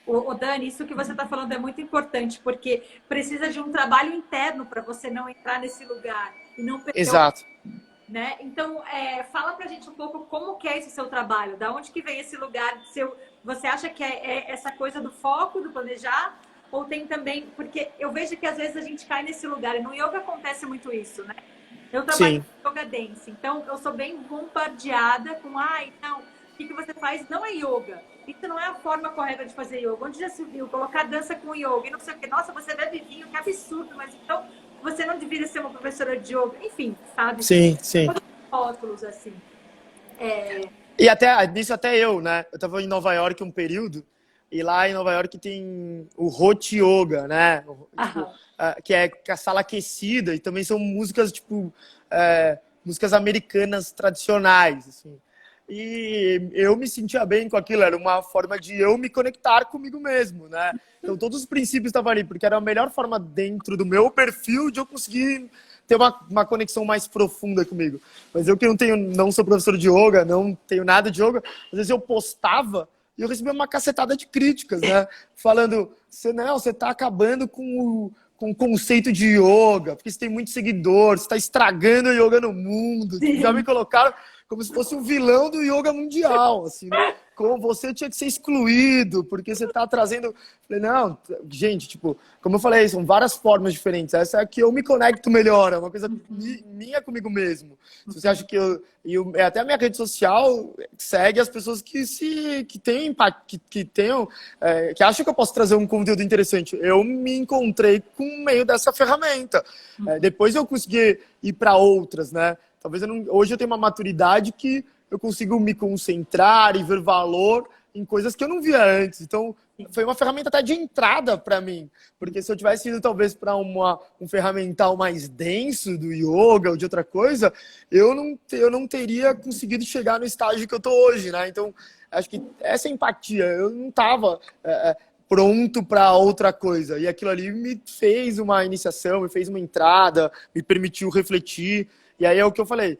O Dani, isso que você está falando é muito importante, porque precisa de um trabalho interno para você não entrar nesse lugar e não perder o, Exato. né? Então, fala pra gente um pouco como que é esse seu trabalho, da onde que vem esse lugar seu, você acha que é essa coisa do foco, do planejar, ou tem também, porque eu vejo que às vezes a gente cai nesse lugar, e no yoga acontece muito isso, né? Eu trabalho Sim, com yoga dance, então eu sou bem bombardeada com, não, o que que você faz? Não é yoga. Isso não é a forma correta de fazer yoga. Onde já se viu colocar dança com yoga e não sei o que. Nossa, você bebe vinho, que absurdo, mas então você não deveria ser uma professora de yoga. Enfim, sabe? sim, sim. Todos os rótulos, assim. É... E até nisso até eu, né? Eu estava em Nova York um período, e lá em Nova York tem o Hot Yoga, né? Tipo, Aham. que é a sala aquecida, e também são músicas, tipo, músicas americanas tradicionais, assim. E eu me sentia bem com aquilo, era uma forma de eu me conectar comigo mesmo, né? Então todos os princípios estavam ali, porque era a melhor forma dentro do meu perfil de eu conseguir ter uma conexão mais profunda comigo. Mas eu que não sou professor de yoga, não tenho nada de yoga, às vezes eu postava e eu recebia uma cacetada de críticas, né? Falando, você tá acabando com o conceito de yoga, porque você tem muito seguidor, você está estragando o yoga no mundo. Tipo, já me Sim. colocaram como se fosse um vilão do yoga mundial, assim, né? Como você tinha que ser excluído, porque você está trazendo. Falei, não, gente, tipo, como eu falei, são várias formas diferentes. Essa é a que eu me conecto melhor, é uma coisa minha comigo mesmo. Se você acha que até a minha rede social segue as pessoas que têm, que tenham, que acham que eu posso trazer um conteúdo interessante. Eu me encontrei com o meio dessa ferramenta. Depois eu consegui ir para outras, né? Talvez hoje eu tenho uma maturidade que eu consigo me concentrar e ver valor em coisas que eu não via antes. Então, foi uma ferramenta até de entrada para mim. Porque se eu tivesse ido talvez para um ferramental mais denso do yoga ou de outra coisa, eu não teria conseguido chegar no estágio que eu estou hoje, né? Então, acho que essa empatia, eu não estava pronto para outra coisa. E aquilo ali me fez uma iniciação, me fez uma entrada, me permitiu refletir. E aí é o que eu falei,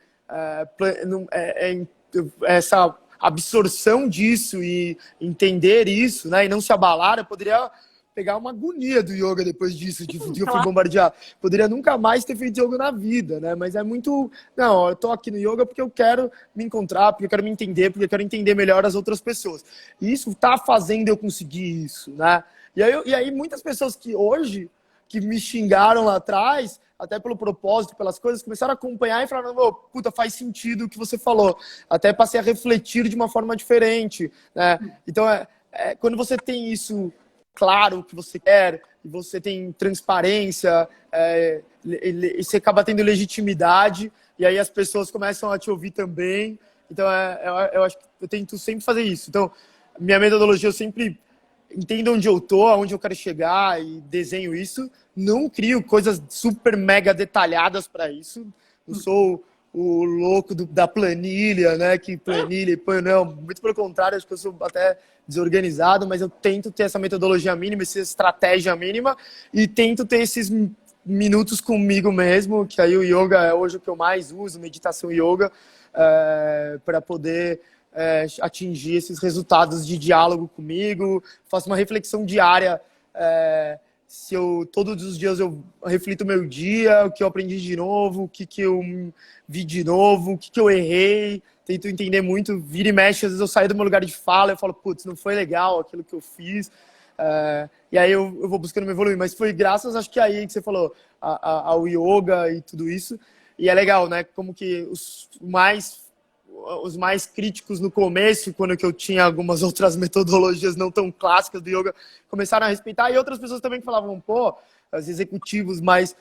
essa absorção disso e entender isso, né, e não se abalar, eu poderia pegar uma agonia do yoga depois disso, de eu fui Claro. bombardear. Poderia nunca mais ter feito yoga na vida, né? Mas é muito. Não, eu tô aqui no yoga porque eu quero me encontrar, porque eu quero me entender, porque eu quero entender melhor as outras pessoas. E isso tá fazendo eu conseguir isso, né? E aí muitas pessoas que hoje, que me xingaram lá atrás, até pelo propósito, pelas coisas, começaram a acompanhar e falaram, oh, puta, faz sentido o que você falou. Até passei a refletir de uma forma diferente, né? Então, quando você tem isso claro, o que você quer, e você tem transparência, e você acaba tendo legitimidade, e aí as pessoas começam a te ouvir também. Então, eu acho que eu tento sempre fazer isso. Então, minha metodologia, eu sempre entendo onde eu tô, aonde eu quero chegar e desenho isso. Não crio coisas super mega detalhadas para isso. Não sou o louco da planilha, né? Que planilha e põe, não. Muito pelo contrário, acho que eu sou até desorganizado, mas eu tento ter essa metodologia mínima, essa estratégia mínima e tento ter esses minutos comigo mesmo, que aí o yoga é hoje o que eu mais uso, meditação e yoga, para poder atingir esses resultados de diálogo comigo, faço uma reflexão diária se eu todos os dias eu reflito o meu dia, o que eu aprendi de novo, o que eu vi de novo, o que eu errei, tento entender muito, vira e mexe, às vezes eu saio do meu lugar de fala, eu falo, putz, não foi legal aquilo que eu fiz, e aí eu vou buscando me evoluir, mas foi graças, acho que aí que você falou, ao yoga e tudo isso, e é legal, né, como que os mais críticos no começo, quando que eu tinha algumas outras metodologias não tão clássicas do yoga, começaram a respeitar, e outras pessoas também que falavam, pô, os executivos mais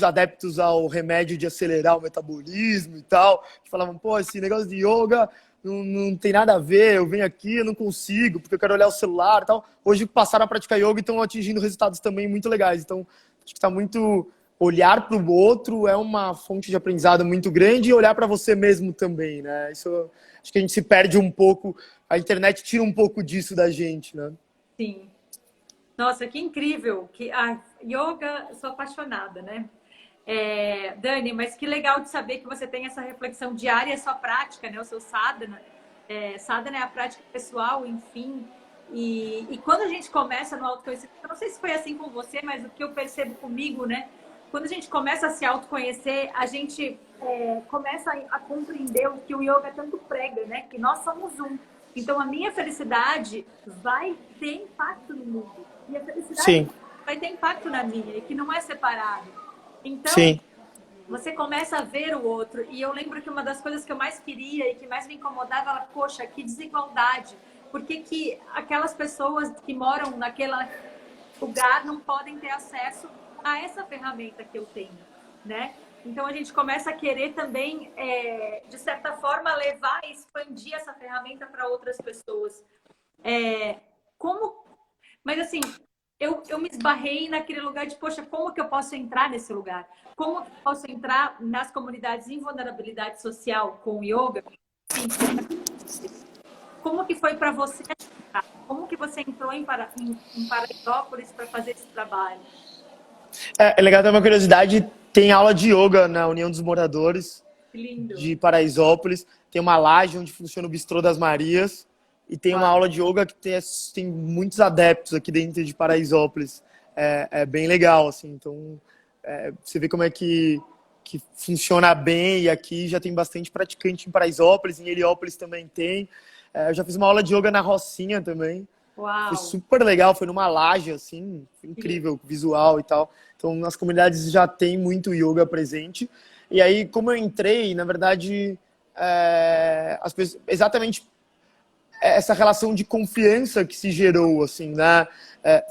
adeptos ao remédio de acelerar o metabolismo e tal, que falavam, pô, esse negócio de yoga não tem nada a ver, eu venho aqui, eu não consigo, porque eu quero olhar o celular e tal. Hoje passaram a praticar yoga e estão atingindo resultados também muito legais. Então, acho que está muito... Olhar para o outro é uma fonte de aprendizado muito grande e olhar para você mesmo também, né? Isso, acho que a gente se perde um pouco, a internet tira um pouco disso da gente, né? Sim. Nossa, que incrível! Yoga, sou apaixonada, né? Dani, mas que legal de saber que você tem essa reflexão diária, sua prática, né? O seu sadhana. Sadhana é a prática pessoal, enfim. E quando a gente começa no autoconhecimento, eu não sei se foi assim com você, mas o que eu percebo comigo, né? Quando a gente começa a se autoconhecer, a gente começa a compreender o que o yoga tanto prega, né? Que nós somos um. Então, a minha felicidade vai ter impacto no mundo. E a felicidade Sim. vai ter impacto na minha, e que não é separado. Então, Sim. você começa a ver o outro. E eu lembro que uma das coisas que eu mais queria e que mais me incomodava era, poxa, que desigualdade. Por que aquelas pessoas que moram naquele lugar não podem ter acesso a essa ferramenta que eu tenho, né? Então, a gente começa a querer também, de certa forma, levar e expandir essa ferramenta para outras pessoas. Mas, assim, eu me esbarrei naquele lugar de, poxa, como que eu posso entrar nesse lugar? Como que eu posso entrar nas comunidades em vulnerabilidade social com o yoga? Como que foi para você? Como que você entrou em Paraisópolis para fazer esse trabalho? É legal ter uma curiosidade, tem aula de yoga na União dos Moradores de Paraisópolis, tem uma laje onde funciona o Bistrô das Marias, e tem uma aula de yoga que tem muitos adeptos aqui dentro de Paraisópolis. É bem legal, assim. Então, você vê como é que funciona bem, e aqui já tem bastante praticante em Paraisópolis, em Heliópolis também tem. Eu já fiz uma aula de yoga na Rocinha também. Uau. Foi super legal, foi numa laje, assim, incrível, visual e tal. Então, nas comunidades já tem muito yoga presente. E aí, como eu entrei, na verdade, as pessoas, exatamente essa relação de confiança que se gerou, assim, né?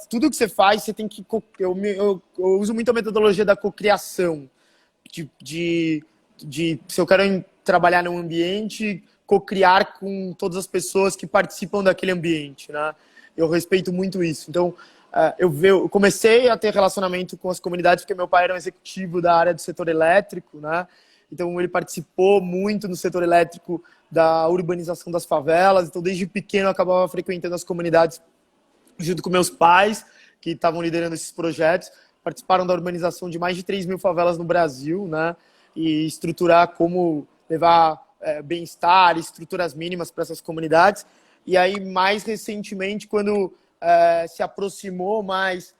Tudo que você faz, você tem que... Eu uso muito a metodologia da cocriação, se eu quero trabalhar num ambiente, cocriar com todas as pessoas que participam daquele ambiente, né? Eu respeito muito isso. Então, eu comecei a ter relacionamento com as comunidades porque meu pai era um executivo da área do setor elétrico, né? Então, ele participou muito no setor elétrico da urbanização das favelas. Então, desde pequeno, eu acabava frequentando as comunidades junto com meus pais, que estavam liderando esses projetos. Participaram da urbanização de mais de 3.000 favelas no Brasil, né? E estruturar como levar bem-estar, estruturas mínimas para essas comunidades. E aí, mais recentemente, quando se aproximou mais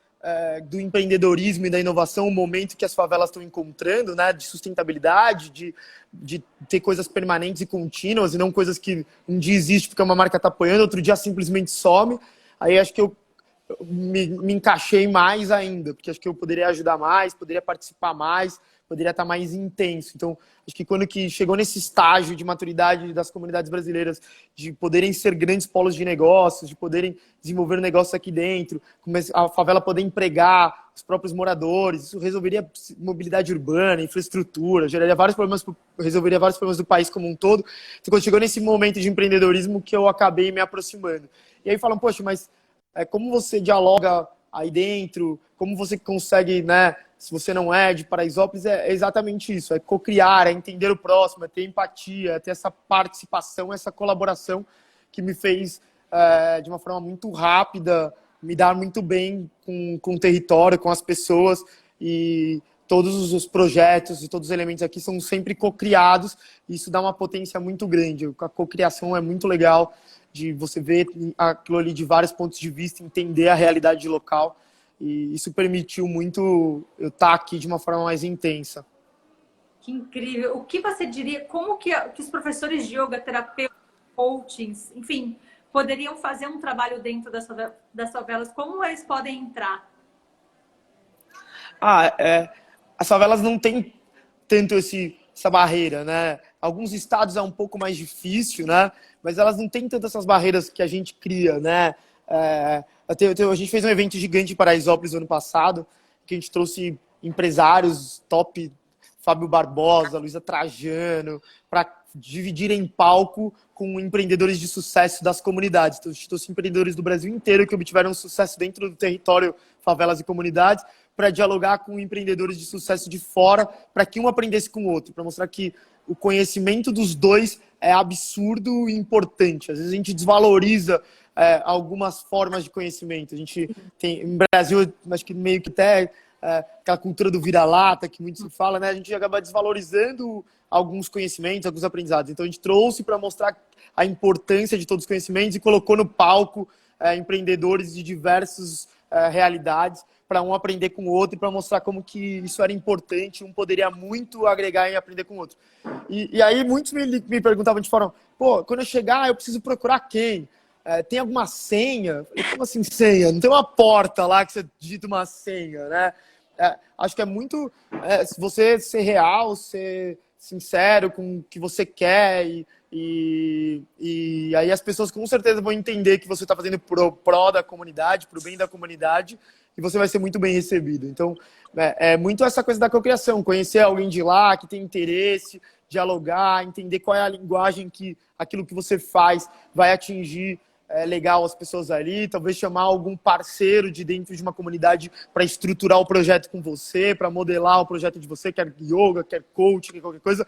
do empreendedorismo e da inovação, o momento que as favelas estão encontrando, né, de sustentabilidade, de ter coisas permanentes e contínuas, e não coisas que um dia existe porque uma marca está apoiando, outro dia simplesmente some. Aí acho que eu me encaixei mais ainda, porque acho que eu poderia ajudar mais, poderia participar mais, poderia estar mais intenso. Então, acho que quando que chegou nesse estágio de maturidade das comunidades brasileiras, de poderem ser grandes polos de negócios, de poderem desenvolver um negócio aqui dentro, a favela poder empregar os próprios moradores, isso resolveria mobilidade urbana, infraestrutura, resolveria vários problemas do país como um todo. Então, quando chegou nesse momento de empreendedorismo que eu acabei me aproximando. E aí falam, poxa, mas como você dialoga aí dentro, como você consegue, né, se você não é de Paraisópolis, é exatamente isso, é cocriar, é entender o próximo, é ter empatia, é ter essa participação, essa colaboração que me fez, de uma forma muito rápida, me dar muito bem com o território, com as pessoas, e todos os projetos e todos os elementos aqui são sempre co-criados, e isso dá uma potência muito grande. A co-criação é muito legal, de você ver aquilo ali de vários pontos de vista, entender a realidade local, e isso permitiu muito eu estar aqui de uma forma mais intensa. Que incrível. O que você diria, como que os professores de yoga, terapeutas, coachings, enfim, poderiam fazer um trabalho dentro das favelas? Como eles podem entrar? As favelas não têm tanto essa barreira, né? Alguns estados é um pouco mais difícil, né? Mas elas não têm tantas essas barreiras que a gente cria, né? A gente fez um evento gigante em Paraisópolis no ano passado, que a gente trouxe empresários top, Fábio Barbosa, Luísa Trajano, para dividir em palco com empreendedores de sucesso das comunidades. Então, a gente trouxe empreendedores do Brasil inteiro que obtiveram sucesso dentro do território, favelas e comunidades, para dialogar com empreendedores de sucesso de fora, para que um aprendesse com o outro, para mostrar que o conhecimento dos dois é absurdo e importante. Às vezes a gente desvaloriza algumas formas de conhecimento. A gente tem, no Brasil, acho que meio que até aquela cultura do vira-lata, que muito se fala, né? A gente acaba desvalorizando alguns conhecimentos, alguns aprendizados. Então a gente trouxe para mostrar a importância de todos os conhecimentos e colocou no palco empreendedores de diversas realidades, para um aprender com o outro e para mostrar como que isso era importante, um poderia muito agregar em aprender com o outro. E aí muitos me perguntavam de forma, pô, quando eu chegar eu preciso procurar quem? Tem alguma senha? Como assim senha? Não tem uma porta lá que você digita uma senha, né? Acho que é muito você ser real, ser sincero com o que você quer e aí as pessoas com certeza vão entender que você está fazendo pro pró da comunidade, pro bem da comunidade, e você vai ser muito bem recebido. Então, é muito essa coisa da cocriação, conhecer alguém de lá que tem interesse, dialogar, entender qual é a linguagem que aquilo que você faz vai atingir legal as pessoas ali, talvez chamar algum parceiro de dentro de uma comunidade para estruturar o projeto com você, para modelar o projeto de você, quer yoga, quer coaching, quer qualquer coisa,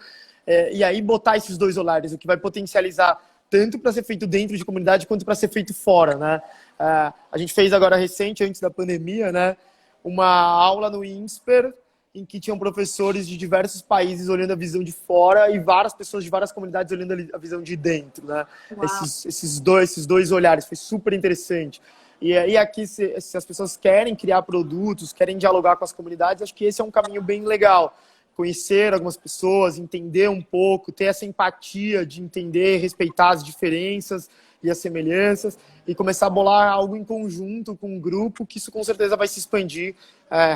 e aí botar esses dois olhares, o que vai potencializar tanto para ser feito dentro de comunidade quanto para ser feito fora, né? A gente fez agora recente, antes da pandemia, né, uma aula no INSPER, em que tinham professores de diversos países olhando a visão de fora e várias pessoas de várias comunidades olhando a visão de dentro, né? Esses dois olhares, foi super interessante. E aqui, se as pessoas querem criar produtos, querem dialogar com as comunidades, acho que esse é um caminho bem legal. Conhecer algumas pessoas, entender um pouco, ter essa empatia de entender, respeitar as diferenças e as semelhanças, e começar a bolar algo em conjunto com um grupo, que isso com certeza vai se expandir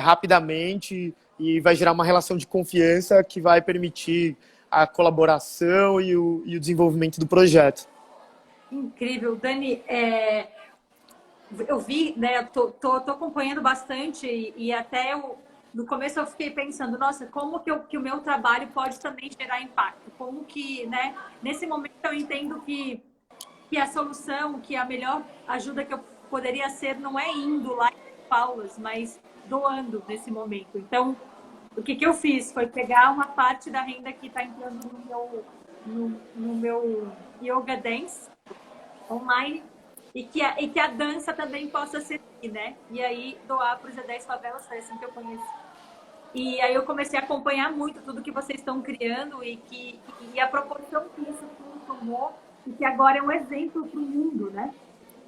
rapidamente e vai gerar uma relação de confiança que vai permitir a colaboração e o desenvolvimento do projeto. Incrível. Dani, eu vi, né, tô acompanhando bastante e até no começo eu fiquei pensando, nossa, como que o meu trabalho pode também gerar impacto? Como que, né, nesse momento eu entendo que a solução, que a melhor ajuda que eu poderia ser não é indo lá em Paulas, mas doando nesse momento. Então, o que eu fiz foi pegar uma parte da renda que está entrando no meu Yoga Dance online e que a dança também possa ser, né? E aí doar para os E10 Favelas, foi assim que eu conheci. E aí eu comecei a acompanhar muito tudo que vocês estão criando e a proporção que isso tudo tomou e que agora é um exemplo para o mundo, né?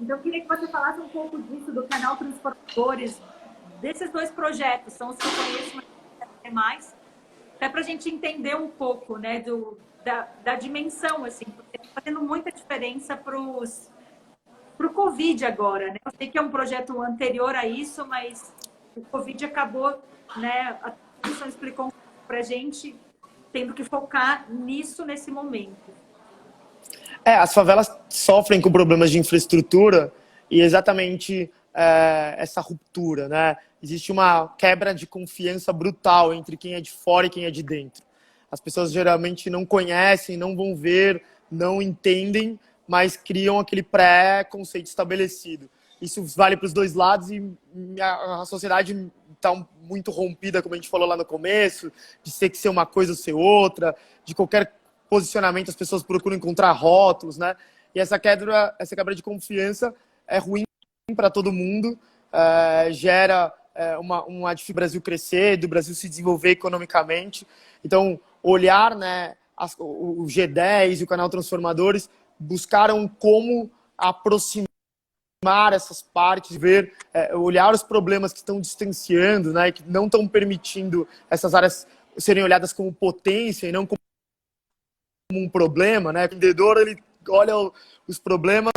Então eu queria que você falasse um pouco disso, do canal Transformadores, desses dois projetos, são os que eu conheço, mas tem mais, até para a gente entender um pouco, né, da dimensão, assim, porque está fazendo muita diferença para o Covid agora, né? Eu sei que é um projeto anterior a isso, mas o Covid acabou, né, a comissão explicou para a gente, tendo que focar nisso nesse momento. As favelas sofrem com problemas de infraestrutura e exatamente essa ruptura, né? Existe uma quebra de confiança brutal entre quem é de fora e quem é de dentro. As pessoas geralmente não conhecem, não vão ver, não entendem, mas criam aquele pré-conceito estabelecido. Isso vale para os dois lados e a sociedade está muito rompida, como a gente falou lá no começo, de ser que ser uma coisa ou ser outra, de qualquer posicionamento as pessoas procuram encontrar rótulos, né? E essa quebra de confiança é ruim para todo mundo, gera uma dificuldade do Brasil crescer, do Brasil se desenvolver economicamente. Então, olhar, né, o G10 e o canal Transformadores buscaram como aproximar essas partes, ver, olhar os problemas que estão distanciando, né, que não estão permitindo essas áreas serem olhadas como potência e não como um problema, né? O vendedor, ele olha os problemas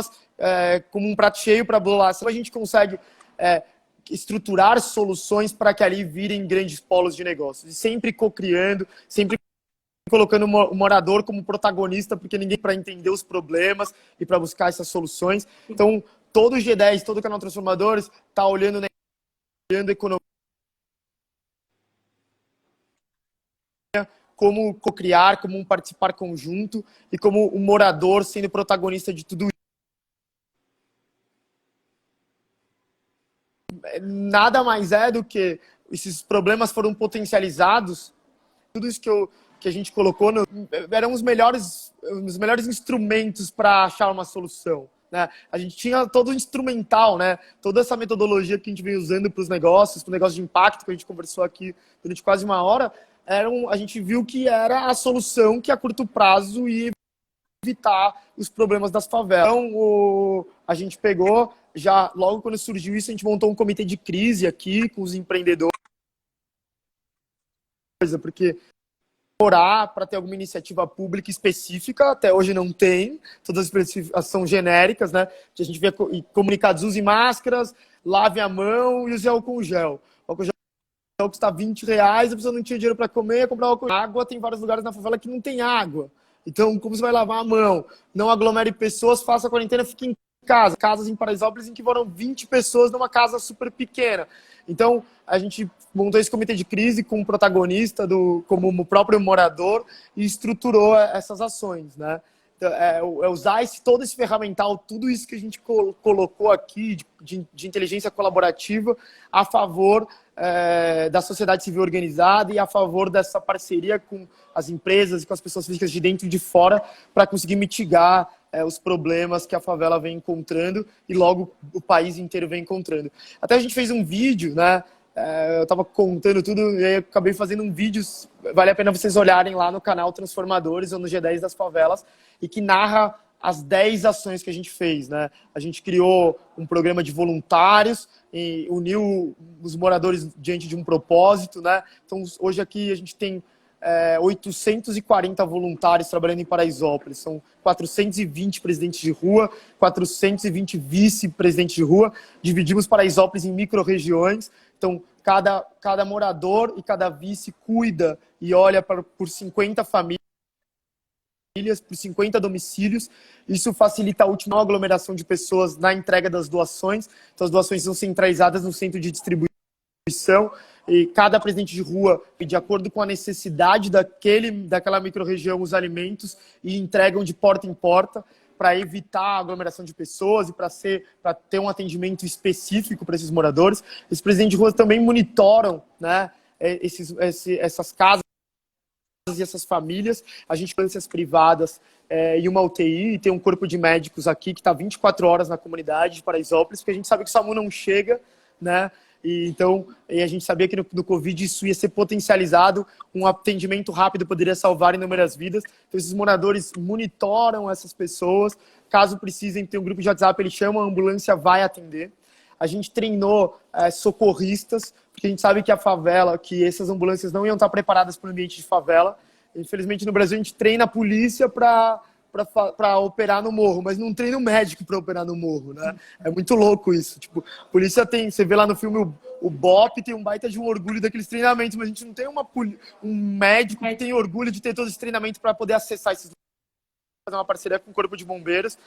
como um prato cheio para bolar. Assim, a gente consegue estruturar soluções para que ali virem grandes polos de negócios. E sempre co-criando, sempre colocando o morador como protagonista, porque ninguém para entender os problemas e para buscar essas soluções. Então, todo o G10, todo o canal Transformadores está olhando a economia, como co-criar, como um participar conjunto e como um morador sendo protagonista de tudo isso. Nada mais é do que esses problemas foram potencializados, tudo isso que a gente colocou eram os melhores instrumentos para achar uma solução. Né? A gente tinha todo o instrumental, né? Toda essa metodologia que a gente vem usando para os negócios, para o negócio de impacto, que a gente conversou aqui durante quase uma hora, a gente viu que era a solução que a curto prazo ia evitar os problemas das favelas. Então, a gente pegou, já logo quando surgiu isso, a gente montou um comitê de crise aqui com os empreendedores, porque orar para ter alguma iniciativa pública específica, até hoje não tem, todas as são genéricas, né? A gente vê comunicados: use máscaras, lave a mão e use álcool gel. Álcool gel custa R$20, a pessoa não tinha dinheiro para comer, comprar álcool gel. Água, tem vários lugares na favela que não tem água. Então, como você vai lavar a mão? Não aglomere pessoas, faça a quarentena, fique em casa. Casas em Paraisópolis em que moram 20 pessoas numa casa super pequena. Então, a gente montou esse comitê de crise com um protagonista como o próprio morador e estruturou essas ações, né? Então, usar todo esse ferramental, tudo isso que a gente colocou aqui de inteligência colaborativa a favor da sociedade civil organizada e a favor dessa parceria com as empresas e com as pessoas físicas de dentro e de fora para conseguir mitigar os problemas que a favela vem encontrando e logo o país inteiro vem encontrando. Até a gente fez um vídeo, né? Eu estava contando tudo e aí acabei fazendo um vídeo, vale a pena vocês olharem lá no canal Transformadores ou no G10 das Favelas, e que narra as 10 ações que a gente fez, né? A gente criou um programa de voluntários e uniu os moradores diante de um propósito, né? Então, hoje aqui a gente tem 840 voluntários trabalhando em Paraisópolis. São 420 presidentes de rua, 420 vice-presidentes de rua. Dividimos Paraisópolis em micro-regiões. Então, cada morador e cada vice cuida e olha por 50 famílias, por 50 domicílios. Isso facilita a última aglomeração de pessoas na entrega das doações. Então, as doações são centralizadas no centro de distribuição e cada presidente de rua, de acordo com a necessidade daquela micro-região, os alimentos e entregam de porta em porta para evitar a aglomeração de pessoas e para ter um atendimento específico para esses moradores. Os presidentes de rua também monitoram, né, essas casas e essas famílias. A gente tem essas privadas e uma UTI, e tem um corpo de médicos aqui que está 24 horas na comunidade de Paraisópolis, porque a gente sabe que o SAMU não chega, né? E a gente sabia que no Covid isso ia ser potencializado, um atendimento rápido poderia salvar inúmeras vidas. Então, esses moradores monitoram essas pessoas. Caso precisem, tem um grupo de WhatsApp, eles chamam, a ambulância vai atender. A gente treinou socorristas, porque a gente sabe que a favela, que essas ambulâncias não iam estar preparadas para o ambiente de favela. Infelizmente, no Brasil, a gente treina a polícia para operar no morro, mas não treina o médico para operar no morro, né? É muito louco isso. Tipo, a polícia você vê lá no filme o BOP, tem um baita de um orgulho daqueles treinamentos, mas a gente não tem um médico que tem orgulho de ter todo esse treinamento para poder acessar esses lugares, fazer uma parceria com o Corpo de Bombeiros.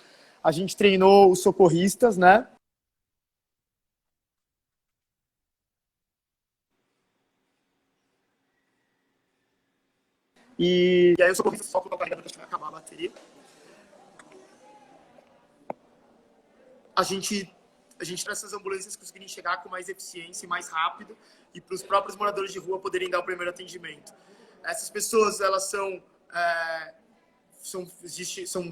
A gente treinou os socorristas, né? E aí o socorrista só com a carreira porque vai acabar a bateria. A gente para essas ambulâncias conseguirem chegar com mais eficiência e mais rápido e para os próprios moradores de rua poderem dar o primeiro atendimento. Essas pessoas, elas são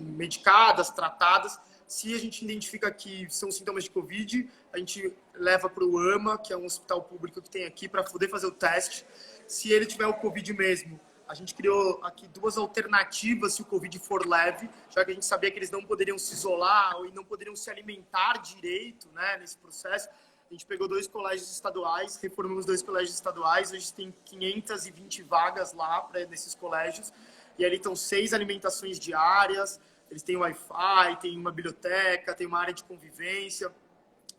medicadas, tratadas, se a gente identifica que são sintomas de Covid, a gente leva para o AMA, que é um hospital público que tem aqui, para poder fazer o teste. Se ele tiver o Covid mesmo, a gente criou aqui 2 alternativas se o Covid for leve, já que a gente sabia que eles não poderiam se isolar e não poderiam se alimentar direito, né, nesse processo. A gente pegou 2 colégios estaduais, reformamos 2 colégios estaduais, hoje tem 520 vagas lá nesses colégios, e ali estão 6 alimentações diárias, eles têm Wi-Fi, tem uma biblioteca, tem uma área de convivência.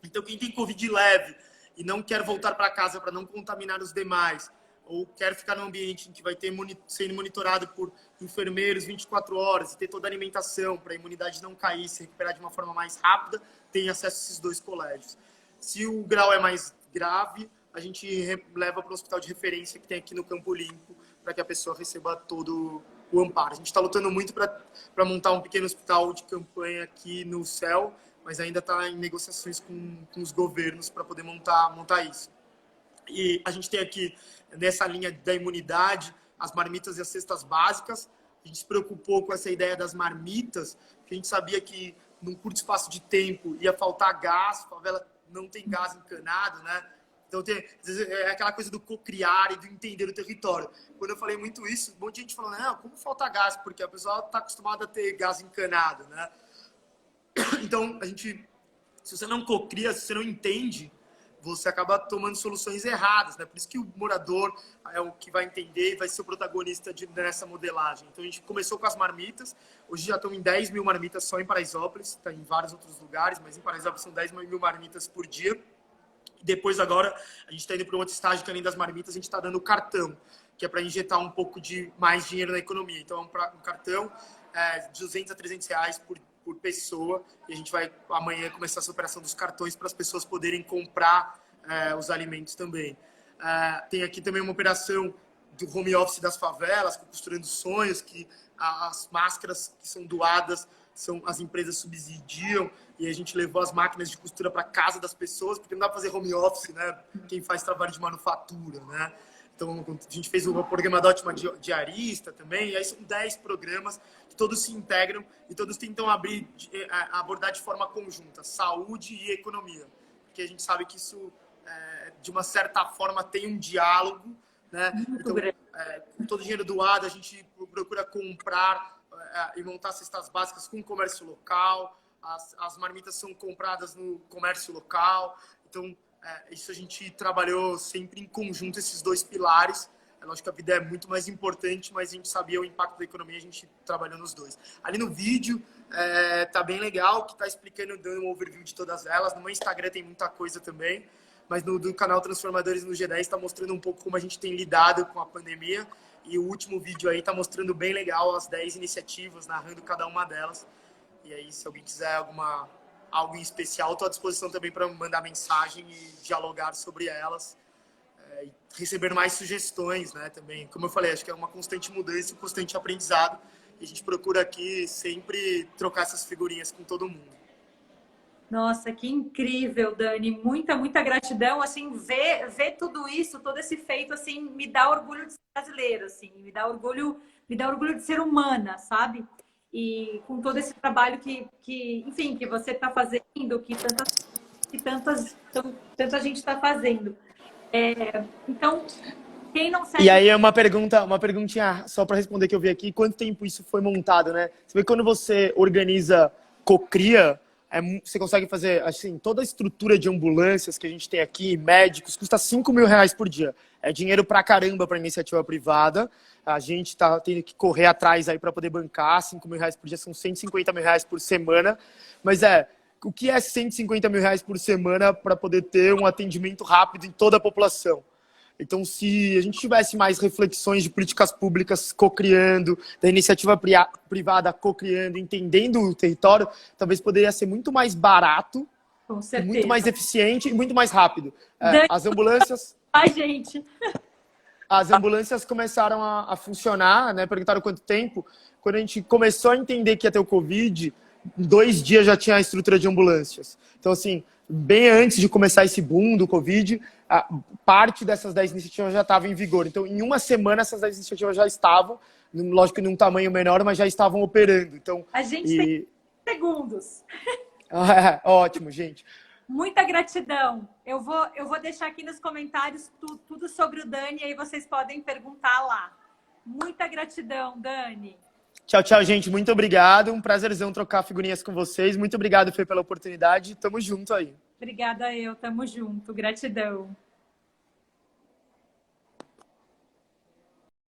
Então, quem tem Covid leve e não quer voltar para casa para não contaminar os demais, ou quer ficar num ambiente em que vai ter sendo monitorado por enfermeiros 24 horas e ter toda a alimentação para a imunidade não cair, se recuperar de uma forma mais rápida, tem acesso a esses 2 colégios. Se o grau é mais grave, a gente leva para o hospital de referência que tem aqui no Campo Limpo, para que a pessoa receba todo o amparo. A gente está lutando muito para montar um pequeno hospital de campanha aqui no céu, mas ainda está em negociações com os governos para poder montar isso. E a gente tem aqui, nessa linha da imunidade, as marmitas e as cestas básicas. A gente se preocupou com essa ideia das marmitas, porque a gente sabia que num curto espaço de tempo ia faltar gás, a favela não tem gás encanado, né? Então, é aquela coisa do cocriar e do entender o território. Quando eu falei muito isso, um monte de gente falou, não, como falta gás? Porque a pessoa está acostumada a ter gás encanado, né? Então, se você não cocria, se você não entende, você acaba tomando soluções erradas, né? Por isso que o morador é o que vai entender e vai ser o protagonista nessa modelagem. Então, a gente começou com as marmitas. Hoje já estão em 10 mil marmitas só em Paraisópolis. Está em vários outros lugares, mas em Paraisópolis são 10 mil marmitas por dia. Depois, agora, a gente está indo para um outro estágio que, além das marmitas, a gente está dando o cartão, que é para injetar um pouco de mais dinheiro na economia. Então, um cartão de 200 a 300 reais por pessoa, e a gente vai amanhã começar essa operação dos cartões para as pessoas poderem comprar os alimentos também. Tem aqui também uma operação do home office das favelas, Costurando Sonhos, que as máscaras que são doadas, as empresas subsidiam, e a gente levou as máquinas de costura para casa das pessoas, porque não dá para fazer home office, né? Quem faz trabalho de manufatura, né? Então, a gente fez o programa da Ótima Diarista também, e aí são 10 programas que todos se integram e todos tentam abordar de forma conjunta saúde e economia, porque a gente sabe que isso, de uma certa forma, tem um diálogo, né? Então, com todo o dinheiro doado, a gente procura comprar e montar cestas básicas com o comércio local, as marmitas são compradas no comércio local, então isso a gente trabalhou sempre em conjunto, esses 2 pilares. É lógico que a vida é muito mais importante, mas a gente sabia o impacto da economia, a gente trabalhou nos 2. Ali no vídeo tá bem legal, que tá explicando, dando um overview de todas elas. No meu Instagram tem muita coisa também, mas do canal Transformadores no G10 está mostrando um pouco como a gente tem lidado com a pandemia. E o último vídeo aí tá mostrando bem legal as 10 iniciativas, narrando cada uma delas. E aí, se alguém quiser algo em especial, estou à disposição também para mandar mensagem e dialogar sobre elas. E receber mais sugestões, né, também. Como eu falei, acho que é uma constante mudança, um constante aprendizado. E a gente procura aqui sempre trocar essas figurinhas com todo mundo. Nossa, que incrível, Dani. Muita, muita gratidão. Assim, ver tudo isso, todo esse feito, assim, me dá orgulho de ser brasileira, assim, me dá orgulho de ser humana, sabe? E com todo esse trabalho enfim, que você está fazendo, que tanta gente está fazendo. Então, quem não segue... E aí é uma perguntinha só para responder que eu vi aqui. Quanto tempo isso foi montado, né? Você vê que quando você organiza cocria, você consegue fazer, assim, toda a estrutura de ambulâncias que a gente tem aqui, médicos, custa 5 mil reais por dia. É dinheiro pra caramba para iniciativa privada. A gente está tendo que correr atrás aí para poder bancar. 5 mil reais por dia são 150 mil reais por semana. Mas o que é 150 mil reais por semana para poder ter um atendimento rápido em toda a população? Então, se a gente tivesse mais reflexões de políticas públicas co-criando, da iniciativa privada co-criando, entendendo o território, talvez poderia ser muito mais barato, com certeza, muito mais eficiente e muito mais rápido. As ambulâncias... Ai, gente! As ambulâncias começaram a funcionar, né? Perguntaram quanto tempo. Quando a gente começou a entender que ia ter o Covid, em 2 dias já tinha a estrutura de ambulâncias. Então, assim, bem antes de começar esse boom do Covid, parte dessas 10 iniciativas já estava em vigor. Então, em uma semana, essas 10 iniciativas já estavam, lógico que num tamanho menor, mas já estavam operando. Então, a gente segundos. Ótimo, gente. Muita gratidão. Eu vou deixar aqui nos comentários tudo sobre o Dani, aí vocês podem perguntar lá. Muita gratidão, Dani. Tchau, tchau, gente. Muito obrigado. Um prazerzão trocar figurinhas com vocês. Muito obrigado, Fê, pela oportunidade. Tamo junto aí. Obrigada eu. Tamo junto. Gratidão.